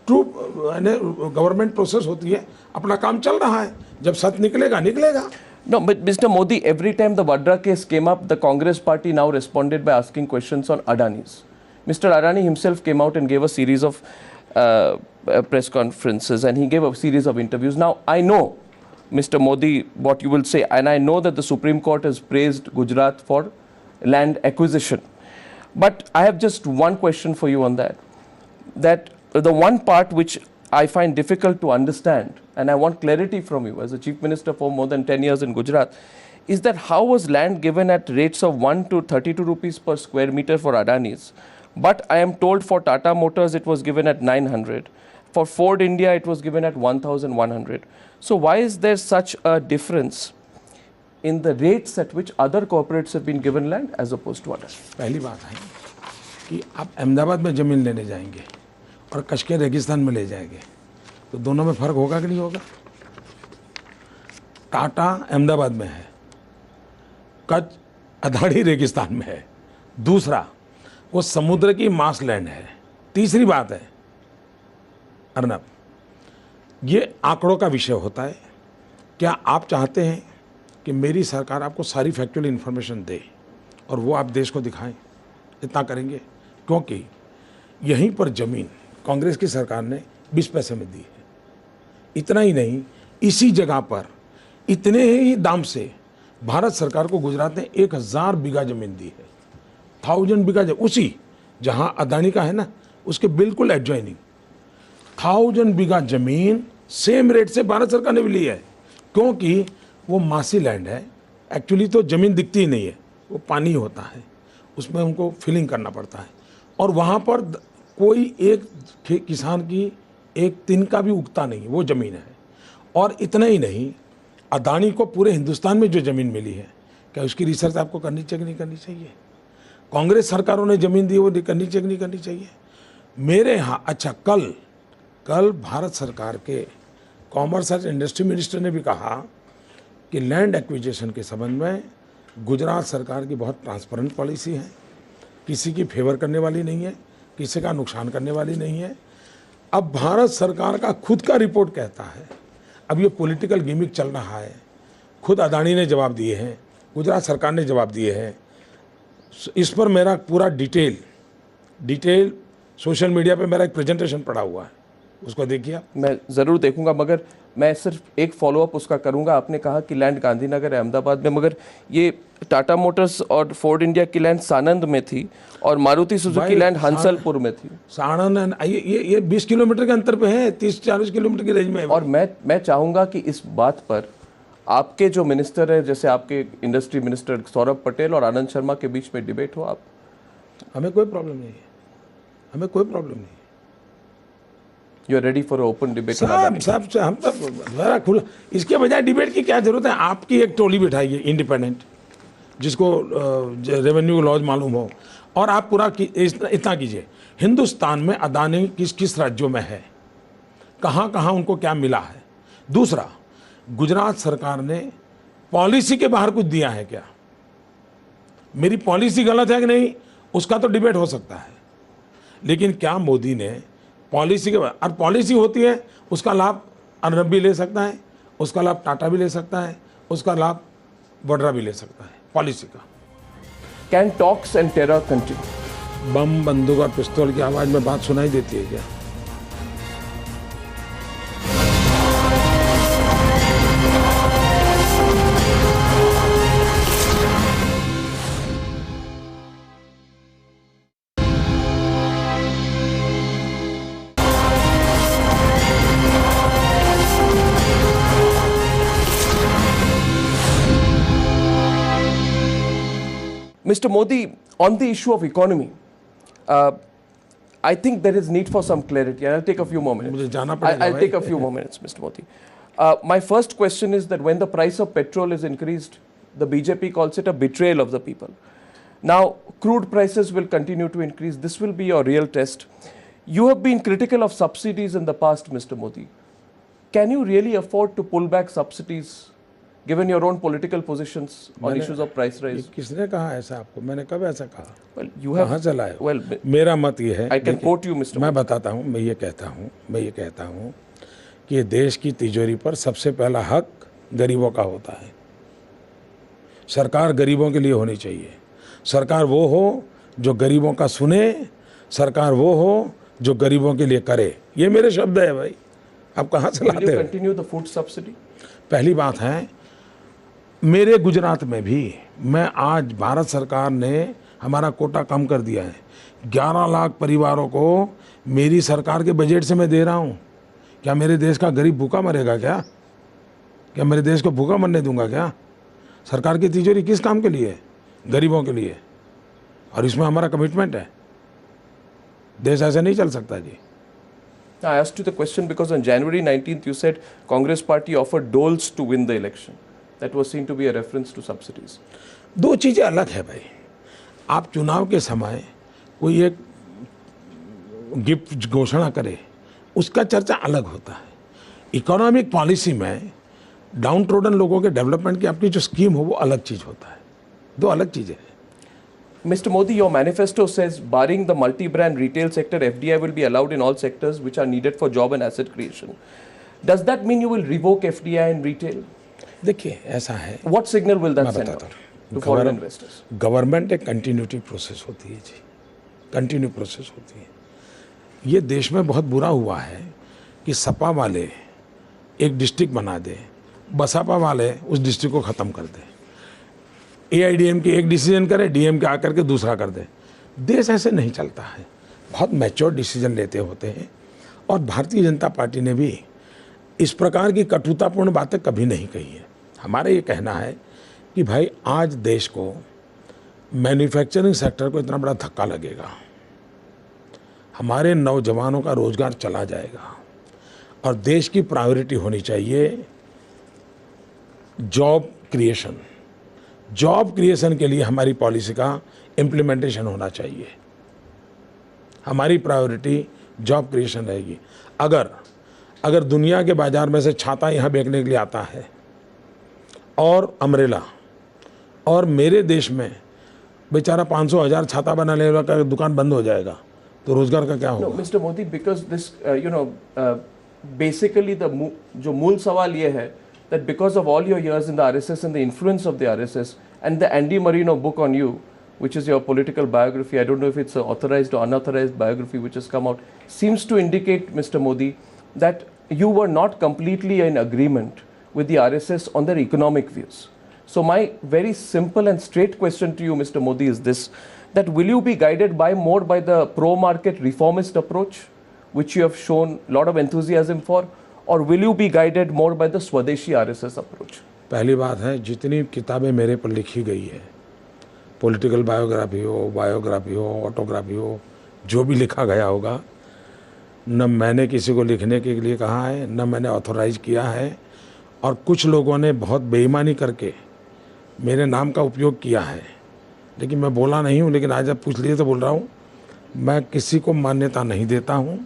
ट्रू गवर्नमेंट प्रोसेस होती है, अपना काम चल रहा है, जब सच निकलेगा। No, but Mr. Modi, every time the Vadra case came up, the Congress party now responded by asking questions on Adani's. Mr. Adani himself came out and gave a series of press conferences, and he gave a series of interviews. Now, I know, Mr. Modi, what you will say, and I know that the Supreme Court has praised Gujarat for land acquisition. But I have just one question for you on that. That the one part which I find difficult to understand, and I want clarity from you as a Chief Minister for more than 10 years in Gujarat, is that how was land given at rates of 1 to 32 rupees per square meter for Adani's? But I am told for Tata Motors it was given at 900. For Ford India it was given at 1,100. So why is there such a difference in the rates at which other corporates have been given land as opposed to others? पहली बात है कि आप अहमदाबाद में ज़मीन लेने जाएंगे और कच्छ के रेगिस्तान में ले जाएंगे तो दोनों में फ़र्क होगा कि नहीं होगा? टाटा अहमदाबाद में है, कच्छ अदानी रेगिस्तान में है। दूसरा, वो समुद्र की मास लैंड है। तीसरी बात है अर्नब, ये आंकड़ों का विषय होता है। क्या आप चाहते हैं कि मेरी सरकार आपको सारी फैक्चुअल इन्फॉर्मेशन दे और वो आप देश को दिखाएं? इतना करेंगे? क्योंकि यहीं पर ज़मीन कांग्रेस की सरकार ने 20 पैसे में दी है। इतना ही नहीं, इसी जगह पर इतने ही दाम से भारत सरकार को गुजरात ने 1000 बीघा ज़मीन दी है। 1000 बीघा, उसी जहां अदानी का है ना, उसके बिल्कुल एडजॉइनिंग 1000 बीघा ज़मीन सेम रेट से भारत सरकार ने भी ली है। क्योंकि वो मासी लैंड है, एक्चुअली तो ज़मीन दिखती ही नहीं है, वो पानी होता है, उसमें उनको फिलिंग करना पड़ता है। और वहाँ पर कोई एक किसान की एक तिनका भी उगता नहीं, वो ज़मीन है। और इतना ही नहीं, अदानी को पूरे हिंदुस्तान में जो ज़मीन मिली है, क्या उसकी रिसर्च आपको करनी चाहिए नहीं करनी चाहिए? कांग्रेस सरकारों ने ज़मीन दी, वो करनी चाहिए नहीं करनी चाहिए? मेरे यहाँ अच्छा, कल भारत सरकार के कॉमर्स एंड इंडस्ट्री मिनिस्टर ने भी कहा कि लैंड एक्विजिशन के संबंध में गुजरात सरकार की बहुत ट्रांसपेरेंट पॉलिसी है, किसी की फेवर करने वाली नहीं है, किसी का नुकसान करने वाली नहीं है। अब भारत सरकार का खुद का रिपोर्ट कहता है, अब ये पॉलिटिकल गिमिक चल रहा है, खुद अदानी ने जवाब दिए हैं, गुजरात सरकार ने जवाब दिए हैं। इस पर मेरा पूरा डिटेल सोशल मीडिया पे मेरा एक प्रेजेंटेशन पड़ा हुआ है, उसको देखिए। मैं ज़रूर देखूंगा, मगर मैं सिर्फ एक फॉलोअप उसका करूंगा। आपने कहा कि लैंड गांधीनगर अहमदाबाद में, मगर ये टाटा मोटर्स और फोर्ड इंडिया की लैंड सानंद में थी और मारुति सुजुकी लैंड हंसलपुर में थी। सानंद ये 20 किलोमीटर के अंतर पे है, 30-40 किलोमीटर की रेंज में है। और मैं चाहूँगा कि इस बात पर आपके जो मिनिस्टर है, जैसे आपके इंडस्ट्री मिनिस्टर सौरभ पटेल और आनंद शर्मा के बीच में डिबेट हो। आप, हमें कोई प्रॉब्लम नहीं है, हमें कोई प्रॉब्लम नहीं है। You are ready for open debate? सब हम तो बड़ा खुला, इसके बजाय डिबेट की क्या जरूरत है? आपकी एक टोली बिठाइए इंडिपेंडेंट, जिसको रेवेन्यू लॉज मालूम हो, और आप पूरा इतना कीजिए, हिंदुस्तान में अदानी किस किस राज्यों में है, कहाँ कहाँ उनको क्या मिला है। दूसरा, गुजरात सरकार ने पॉलिसी के बाहर कुछ दिया है क्या? मेरी पॉलिसी गलत है कि नहीं, उसका तो डिबेट हो सकता है, लेकिन क्या मोदी ने पॉलिसी के बाहर, और पॉलिसी होती है उसका लाभ अरब भी ले सकता है, उसका लाभ टाटा भी ले सकता है, उसका लाभ वड्रा भी ले सकता है, पॉलिसी का। Can talks and terror continue? बम, बंदूक और पिस्तौल की आवाज में बात सुनाई देती है क्या? Mr. Modi, on the issue of economy, I think there is need for some clarity. I'll take a few more minutes. मुझे जाना पड़ेगा I'll take a few more minutes, Mr. Modi. My first question is that when the price of petrol is increased, the BJP calls it a betrayal of the people. Now, crude prices will continue to increase. This will be your real test. You have been critical of subsidies in the past, Mr. Modi. Can you really afford to pull back subsidies given your own political positions on issues of price rise? किसने कहा ऐसा आपको? मैंने कब ऐसा कहा? Well, you have. कहाँ चला है? Well, मेरा मत ये है, I can quote you, Mr. मैं बताता हूँ, मैं ये कहता हूँ कि देश की तिजोरी पर सबसे पहला हक गरीबों का होता है। सरकार गरीबों के लिए होनी चाहिए। सरकार वो हो जो गरीबों का सुने, सरकार वो हो जो गरीबों के लिए करे। ये मेरे शब्द है भाई, आप कहाँ से लाते हो? Continue the food subsidy? पहली बात है, मेरे गुजरात में भी मैं आज भारत सरकार ने हमारा कोटा कम कर दिया है। 11 लाख परिवारों को मेरी सरकार के बजट से मैं दे रहा हूँ। क्या मेरे देश का गरीब भूखा मरेगा क्या? क्या मेरे देश को भूखा मरने दूंगा क्या? सरकार की तिजोरी किस काम के लिए है? गरीबों के लिए, और इसमें हमारा कमिटमेंट है। देश ऐसे नहीं चल सकता जी। I asked you the question because on January 19th you said Congress party offered doles to win the election. That was seen to be a reference to subsidies. दो चीज़ें अलग है भाई। आप चुनाव के समय कोई एक गिफ्ट घोषणा करे, उसका चर्चा अलग होता है। इकोनॉमिक पॉलिसी में डाउन ट्रोडन लोगों के डेवलपमेंट की आपकी जो स्कीम हो, वो अलग चीज़ होता है। दो अलग चीज़ें हैं। Mr. Modi, your manifesto says barring the multi-brand retail sector, FDI will be allowed in all sectors which are needed for job and asset creation. Does that mean you will revoke FDI in retail? देखिए, ऐसा है। What signal will that send out to foreign investors? Government एक continuity process होती है जी, continue process होती है। ये देश में बहुत बुरा हुआ है कि सपा वाले एक डिस्ट्रिक्ट बना दे, बसपा वाले उस डिस्ट्रिक्ट को ख़त्म कर दे। AIDM के एक डिसीजन करे, DM के आकर के दूसरा कर दे। देश ऐसे नहीं चलता है, बहुत मैच्योर डिसीजन लेते होते हैं। और भारतीय जनता पार्टी ने भी इस प्रकार की कटुतापूर्ण बातें कभी नहीं कही है। हमारा ये कहना है कि भाई आज देश को मैन्युफैक्चरिंग सेक्टर को इतना बड़ा धक्का लगेगा, हमारे नौजवानों का रोजगार चला जाएगा, और देश की प्रायोरिटी होनी चाहिए जॉब क्रिएशन। जॉब क्रिएशन के लिए हमारी पॉलिसी का इम्प्लीमेंटेशन होना चाहिए। हमारी प्रायोरिटी जॉब क्रिएशन रहेगी। अगर दुनिया के बाजार में से छाता यहाँ बेचने के लिए आता है और अम्ब्रेला, और मेरे देश में बेचारा 500,000 छाता बनाने वाला का दुकान बंद हो जाएगा, तो रोजगार का क्या No, होगा? Mr. Modi, because this, basically जो मूल सवाल ये है that because of all your years in the RSS and the influence of the RSS and the Andy Marino book on you, which is your political biography, I don't know if it's an authorized or unauthorized biography which has come out, seems to indicate, Mr. Modi, that you were not completely in agreement with the RSS on their economic views. So my very simple and straight question to you, Mr. Modi, is this, that will you be guided more by the pro-market reformist approach, which you have shown a lot of enthusiasm for, or will you be guided more by the Swadeshi RSS approach? पहली बात है, जितनी किताबें मेरे पर लिखी गई है, पॉलिटिकल बायोग्राफी हो, ऑटोग्राफी हो, जो भी लिखा गया होगा, न मैंने किसी को लिखने के लिए कहा है, न मैंने ऑथोराइज किया है, और कुछ लोगों ने बहुत बेईमानी करके मेरे नाम का उपयोग किया है, लेकिन मैं बोला नहीं हूँ, लेकिन आज आप पूछ लिए तो बोल रहा हूँ, मैं किसी को मान्यता नहीं देता हूँ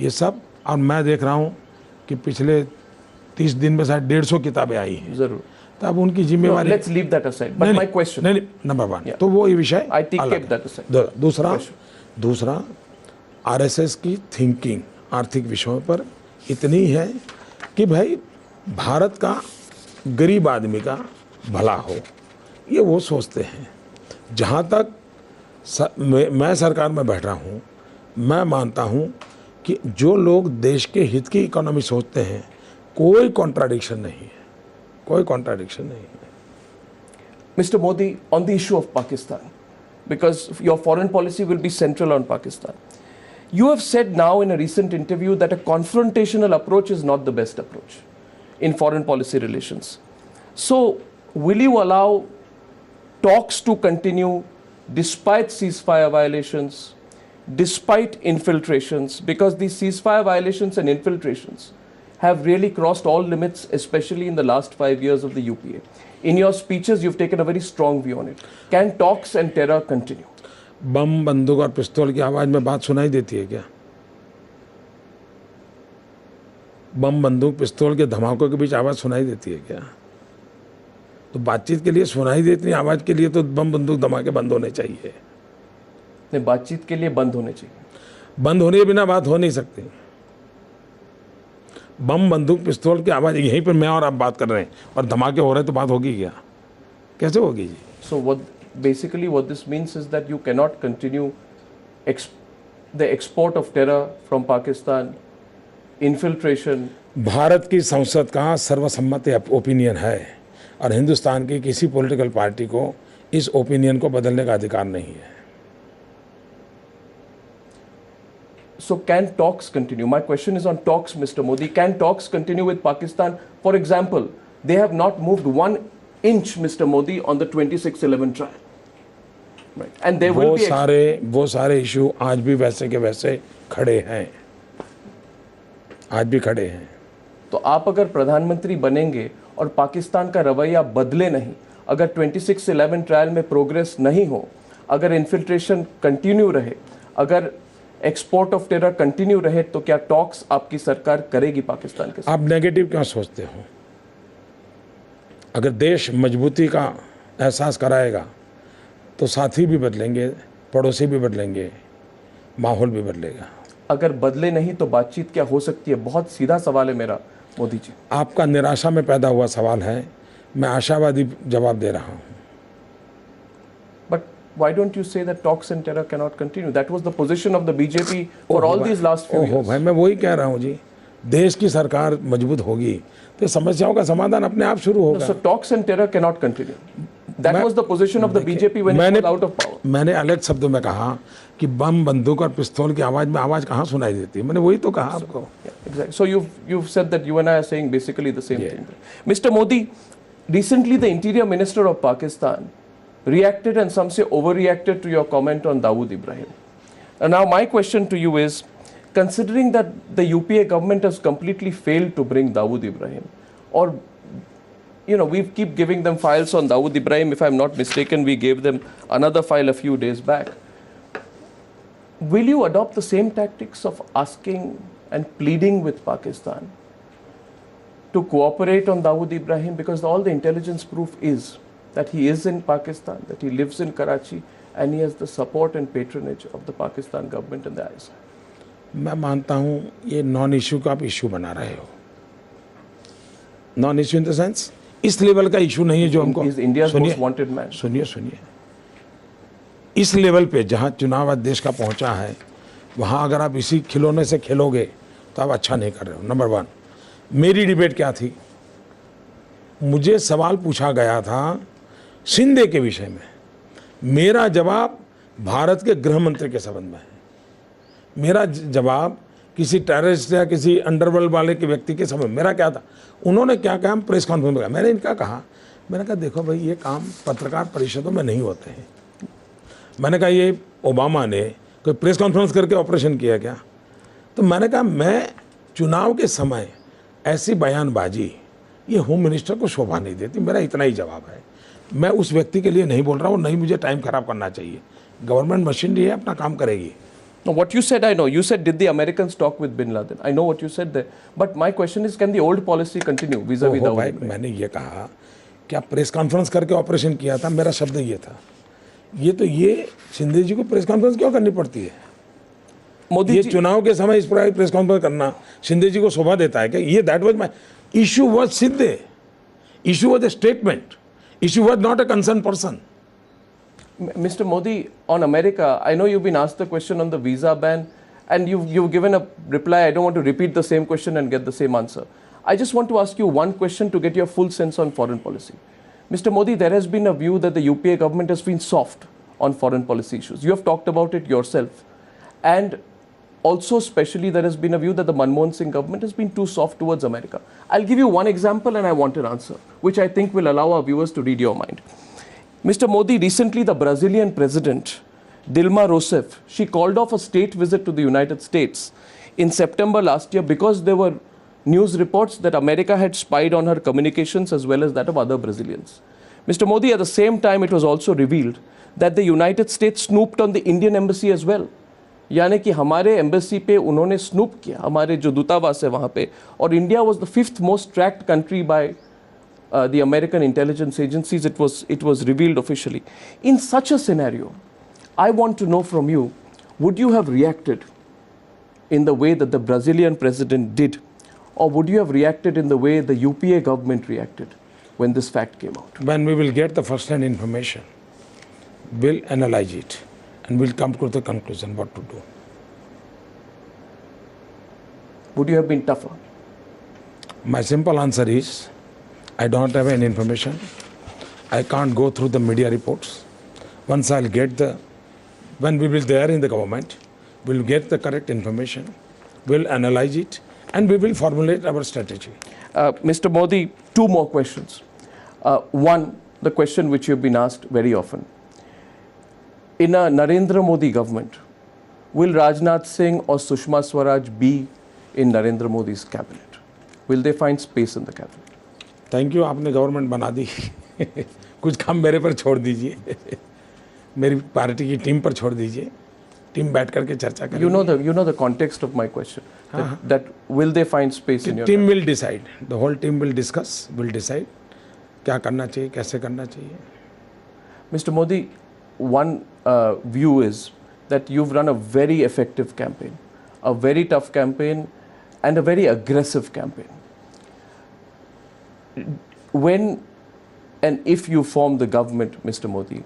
ये सब। और मैं देख रहा हूँ कि पिछले 30 दिन में शायद 150 किताबें आई हैं, जरूर, तो अब उनकी जिम्मेवारी। Let's leave that aside, but my question, नहीं, नंबर 1 तो वो ये विषय आई टेक दैट असाइड। दूसरा आरएसएस की थिंकिंग आर्थिक विषयों पर इतनी है कि भाई भारत का गरीब आदमी का भला हो, ये वो सोचते हैं। जहाँ तक मैं सरकार में बैठ रहा हूँ, मैं मानता हूँ कि जो लोग देश के हित की इकोनॉमी सोचते हैं, कोई कॉन्ट्राडिक्शन नहीं है, कोई कॉन्ट्राडिक्शन नहीं है। Mr. Modi, on the issue of Pakistan, because your foreign policy will be central on Pakistan, you have said now in a recent interview that a confrontational approach is not the best approach in foreign policy relations. So, will you allow talks to continue despite ceasefire violations, despite infiltrations, because these ceasefire violations and infiltrations have really crossed all limits, especially in the last 5 years of the UPA. In your speeches, you've taken a very strong view on it. Can talks and terror continue? बम, बंदूक और पिस्तौल की आवाज़ में बात सुनाई देती है क्या? बम, बंदूक, पिस्तौल के धमाकों के बीच आवाज़ सुनाई देती है क्या? तो बातचीत के लिए सुनाई देती आवाज़ के लिए तो बम, बंदूक, धमाके बंद होने चाहिए। नहीं, बातचीत के लिए बंद होने चाहिए। बंद होने के बिना बात हो नहीं सकती। बम, बंदूक, पिस्तौल की आवाज़ यहीं पर मैं और आप बात कर रहे हैं और धमाके हो रहे हैं, तो बात होगी क्या? कैसे होगी जी? So what this means is that you cannot continue the export of terror from Pakistan, infiltration. Bharat की संसद का सर्वसम्मति ओपिनियन है और हिंदुस्तान की किसी पॉलिटिकल पार्टी को इस ओपिनियन को बदलने का अधिकार नहीं है। So can talks continue? My question is on talks, Mr. Modi. Can talks continue with Pakistan? For example, they have not moved 1 inch, Mr. Modi, on the 26/11 trial. Right. And there will be वो सारे issue आज भी वैसे के वैसे खड़े हैं, आज भी खड़े हैं। तो आप अगर प्रधानमंत्री बनेंगे और पाकिस्तान का रवैया बदले नहीं, अगर 26/11 ट्रायल में प्रोग्रेस नहीं हो, अगर इन्फिल्ट्रेशन कंटिन्यू रहे, अगर एक्सपोर्ट ऑफ टेरर कंटिन्यू रहे, तो क्या टॉक्स आपकी सरकार करेगी पाकिस्तान के साथ? आप नेगेटिव क्यों सोचते हो? अगर देश मजबूती का एहसास कराएगा तो साथी भी बदलेंगे, पड़ोसी भी बदलेंगे, माहौल भी बदलेगा। अगर बदले नहीं तो बातचीत क्या हो सकती है? बहुत सीधा सवाल है मेरा, मोदी जी। आपका निराशा में पैदा हुआ सवाल है, मैं आशावादी जवाब दे रहा हूँ। But why don't you say that talks and terror cannot continue? That was the position of the BJP for all these last few years. भाई, मैं वही कह रहा हूँ जी, देश की सरकार मजबूत होगी तो समस्याओं का समाधान अपने आप शुरू होगा। So talks and terror cannot continue. That was the position of the BJP when it was out of power. मैंने अलग शब्दों में कहा कि बम, बंदूक और पिस्तौल की आवाज़ में आवाज़ कहाँ सुनाई देती है? मैंने वही तो कहा आपको। Exactly. So you've said that you and I are saying basically the same thing. Mr. Modi, recently the Interior Minister of Pakistan reacted, and some say overreacted, to your comment on Dawood Ibrahim. And now my question to you is, considering that the UPA government has completely failed to bring Dawood Ibrahim, or we keep giving them files on Dawood Ibrahim. If I'm not mistaken, we gave them another file a few days back. Will you adopt the same tactics of asking and pleading with Pakistan to cooperate on Dawood Ibrahim? Because all the intelligence proof is that he is in Pakistan, that he lives in Karachi, and he has the support and patronage of the Pakistan government and the ISI. मैं मानता हूँ ये non issue का आप issue बना रहे हो. Non issue in the sense इस लेवल का इशू नहीं है जो हमको. He's India's most wanted man. सुनिए इस लेवल पे जहाँ चुनाव आज देश का पहुँचा है वहाँ अगर आप इसी खिलौने से खेलोगे तो आप अच्छा नहीं कर रहे हो. नंबर 1, मेरी डिबेट क्या थी? मुझे सवाल पूछा गया था शिंदे के विषय में. मेरा जवाब भारत के गृह मंत्री के संबंध में है. मेरा जवाब किसी टेररिस्ट या किसी अंडरवर्ल्ड वाले के व्यक्ति के संबंध में. मेरा क्या था? उन्होंने क्या कहा? हम प्रेस कॉन्फ्रेंस में कहा. मैंने इनका कहा, मैंने कहा देखो भाई ये काम पत्रकार परिषदों में नहीं होते हैं. मैंने कहा ये ओबामा ने कोई प्रेस कॉन्फ्रेंस करके ऑपरेशन किया क्या? तो मैंने कहा मैं चुनाव के समय ऐसी बयानबाजी ये होम मिनिस्टर को शोभा नहीं देती. मेरा इतना ही जवाब है. मैं उस व्यक्ति के लिए नहीं बोल रहा हूँ, नहीं मुझे टाइम खराब करना चाहिए. गवर्नमेंट मशीनरी है, अपना काम करेगी. No, what you said, I know. You said, did the Americans talk with Bin Laden? I know what you said there. But my question is, can the old policy continue vis-a-vis the भाई, मैंने ये कहा कि आप press conference करके operation किया था. मेरा शब्द ये था. ये शिंदे जी को प्रेस कॉन्फ्रेंस क्यों करनी पड़ती है? मोदी ये जी, चुनाव के समय इस प्रकार प्रेस कॉन्फ्रेंस करना शिंदे जी को शोभा देता है क्या? ये that was my issue. Was Shinde. Issue was a statement. Issue was not a concern person. Mr. Modi, on America, I know you've been asked the question on the visa ban, and you've given a reply. I don't want to repeat the same question and get the same answer. I just want to ask you one question to get your full sense on foreign policy. Mr. Modi, there has been a view that the UPA government has been soft on foreign policy issues. You have talked about it yourself. And also, especially, there has been a view that the Manmohan Singh government has been too soft towards America. I'll give you one example and I want an answer, which I think will allow our viewers to read your mind. Mr. Modi, recently the Brazilian president, Dilma Rousseff, she called off a state visit to the United States in September last year because there were news reports that America had spied on her communications as well as that of other Brazilians. Mr. Modi, at the same time, it was also revealed that the United States snooped on the Indian embassy as well. यानी कि हमारे embassy पे उन्होंने snoop किया, हमारे जो दूतावास है वहाँ पे, और India was the 5th most tracked country by the American intelligence agencies. It was revealed officially. In such a scenario, I want to know from you, would you have reacted in the way that the Brazilian president did, or would you have reacted in the way the UPA government reacted when this fact came out? When we will get the first-hand information, we'll analyze it and we'll come to the conclusion what to do. Would you have been tougher? My simple answer is, I don't have any information. I can't go through the media reports. Once I'll get when we will there in the government, we'll get the correct information, we'll analyze it, and we will formulate our strategy. Mr. Modi, 2 more questions. One, the question which you've been asked very often. In a Narendra Modi government, will Rajnath Singh or Sushma Swaraj be in Narendra Modi's cabinet? Will they find space in the cabinet? Thank you. आपने government बना दी. कुछ काम मेरे पर छोड़ दीजिए. मेरी party की टीम पर छोड़ दीजिए. टीम बैठ करके चर्चा करें. You know the context of my question. That will they find space in your team will decide. The whole team will discuss, will decide क्या करना चाहिए, कैसे करना चाहिए. Mr. Modi, one view is that you've run a very effective campaign, a very tough campaign, and a very aggressive campaign. When and if you form the government, Mr. Modi,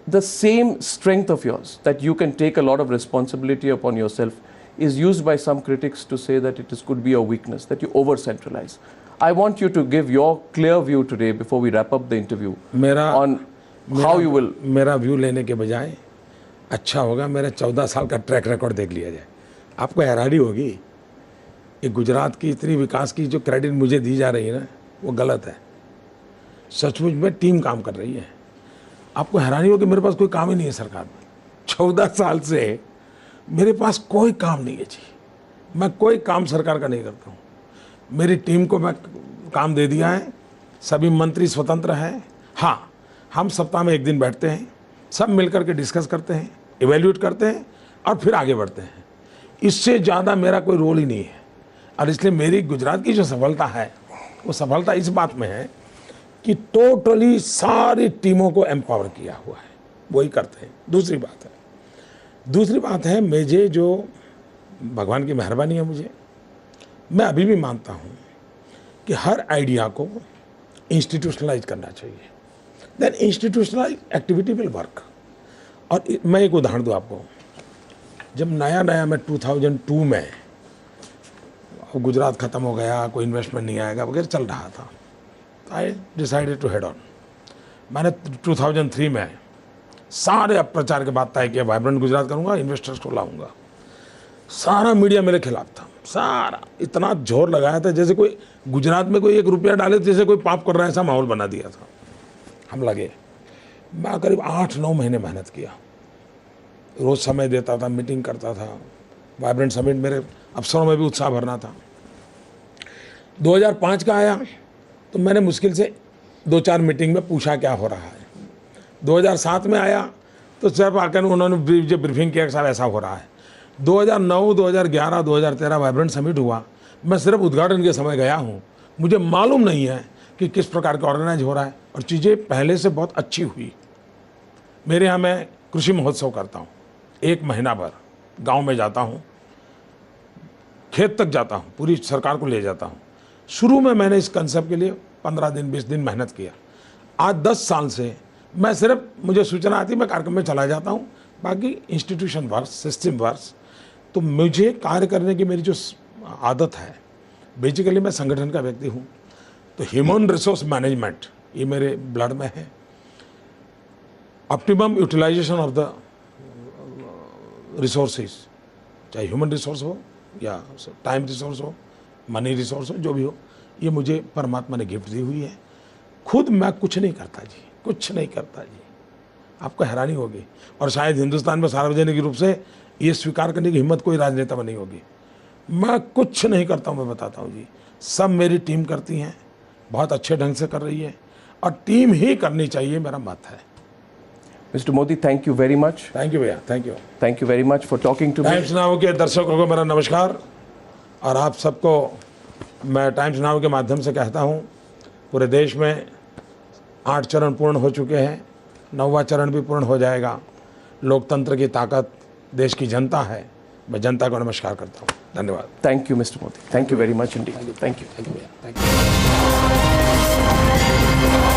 the same strength of yours, that you can take a lot of responsibility upon yourself, is used by some critics to say that could be a weakness, that you over-centralize. I want you to give your clear view today before we wrap up the interview on how you will. मेरा view लेने के बजाय अच्छा होगा मेरा 14 साल का track record देख लिया जाए. आपको हैरानी होगी. ये गुजरात की इतनी विकास की जो क्रेडिट मुझे दी जा रही है ना, वो गलत है. सचमुच में टीम काम कर रही है. आपको हैरानी होगी मेरे पास कोई काम ही नहीं है सरकार में. 14 साल से मेरे पास कोई काम नहीं है जी. मैं कोई काम सरकार का नहीं करता हूँ. मेरी टीम को मैं काम दे दिया है. सभी मंत्री स्वतंत्र हैं. हाँ, हम सप्ताह में 1 दिन बैठते हैं, सब मिलकर के डिस्कस करते हैं, इवेल्यूएट करते हैं और फिर आगे बढ़ते हैं. इससे ज़्यादा मेरा कोई रोल ही नहीं है. और इसलिए मेरी गुजरात की जो सफलता है, वो सफलता इस बात में है कि टोटली सारी टीमों को एम्पावर किया हुआ है. वही करते हैं। दूसरी बात है मुझे जो भगवान की मेहरबानी है, मुझे मैं अभी भी मानता हूँ कि हर आइडिया को इंस्टीट्यूशनलाइज करना चाहिए, then institutionalise activity will work. और मैं एक उदाहरण दूँ आपको, जब नया मैं 2002 में गुजरात ख़त्म हो गया, कोई इन्वेस्टमेंट नहीं आएगा वगैरह चल रहा था, I decided to head on. मैंने 2003 में सारे प्रचार के बाद तय किया, वाइब्रेंट गुजरात करूँगा, इन्वेस्टर्स को लाऊंगा। सारा मीडिया मेरे खिलाफ था, सारा इतना जोर लगाया था जैसे कोई गुजरात में कोई 1 रुपया डाले जैसे कोई पाप कर रहा है, ऐसा माहौल बना दिया था। हम लगे, मैं करीब 8-9 महीने मेहनत किया, रोज़ समय देता था, मीटिंग करता था। वाइब्रेंट समिट मेरे अफसरों में भी उत्साह भरना था। 2005 का आया तो मैंने मुश्किल से 2-4 मीटिंग में पूछा क्या हो रहा है। 2007 में आया तो सिर्फ आकर उन्होंने ब्रीफिंग किया कि साहब ऐसा हो रहा है। 2009, 2011, 2013 वाइब्रेंट समिट हुआ, मैं सिर्फ उद्घाटन के समय गया हूँ, मुझे मालूम नहीं है कि किस प्रकार का ऑर्गेनाइज हो रहा है, और चीज़ें पहले से बहुत अच्छी हुई। मेरे यहाँ मैं कृषि महोत्सव करता हूँ, 1 महीना भर गांव में जाता हूँ, खेत तक जाता हूँ, पूरी सरकार को ले जाता हूँ। शुरू में मैंने इस कंसेप्ट के लिए 15 दिन 20 दिन मेहनत किया। आज 10 साल से मैं सिर्फ, मुझे सूचना आती, मैं कार्यक्रम में चला जाता हूँ, बाकी इंस्टीट्यूशन वर्क, सिस्टम वर्क। तो मुझे कार्य करने की मेरी जो आदत है, बेसिकली मैं संगठन का व्यक्ति हूँ, तो ह्यूमन रिसोर्स मैनेजमेंट ये मेरे ब्लड में है। Optimum utilisation of the resources, चाहे ह्यूमन रिसोर्स हो या टाइम रिसोर्स हो, मनी रिसोर्स हो, जो भी हो, ये मुझे परमात्मा ने गिफ्ट दी हुई है। खुद मैं कुछ नहीं करता जी, कुछ नहीं करता जी, आपको हैरानी होगी। और शायद हिंदुस्तान में सार्वजनिक रूप से ये स्वीकार करने की हिम्मत कोई राजनेता में नहीं होगी। मैं कुछ नहीं करता हूँ, मैं बताता हूँ जी, सब मेरी टीम करती हैं, बहुत अच्छे ढंग से कर रही है, और टीम ही करनी चाहिए, मेरा मत है। Mr. Modi, thank you very much. Thank you भैया, thank you. Thank you very much for talking to me. Times Now के दर्शकों को मेरा नमस्कार, और आप सबको मैं टाइम्स नाउ के माध्यम से कहता हूँ, पूरे देश में 8 चरण पूर्ण हो चुके हैं, 9वां चरण भी पूर्ण हो जाएगा। लोकतंत्र की ताकत देश की जनता है, मैं जनता को नमस्कार करता हूँ। धन्यवाद। Thank you, Mr. Modi. Thank you very much indeed. Thank you. Thank you भैया, थैंक यू।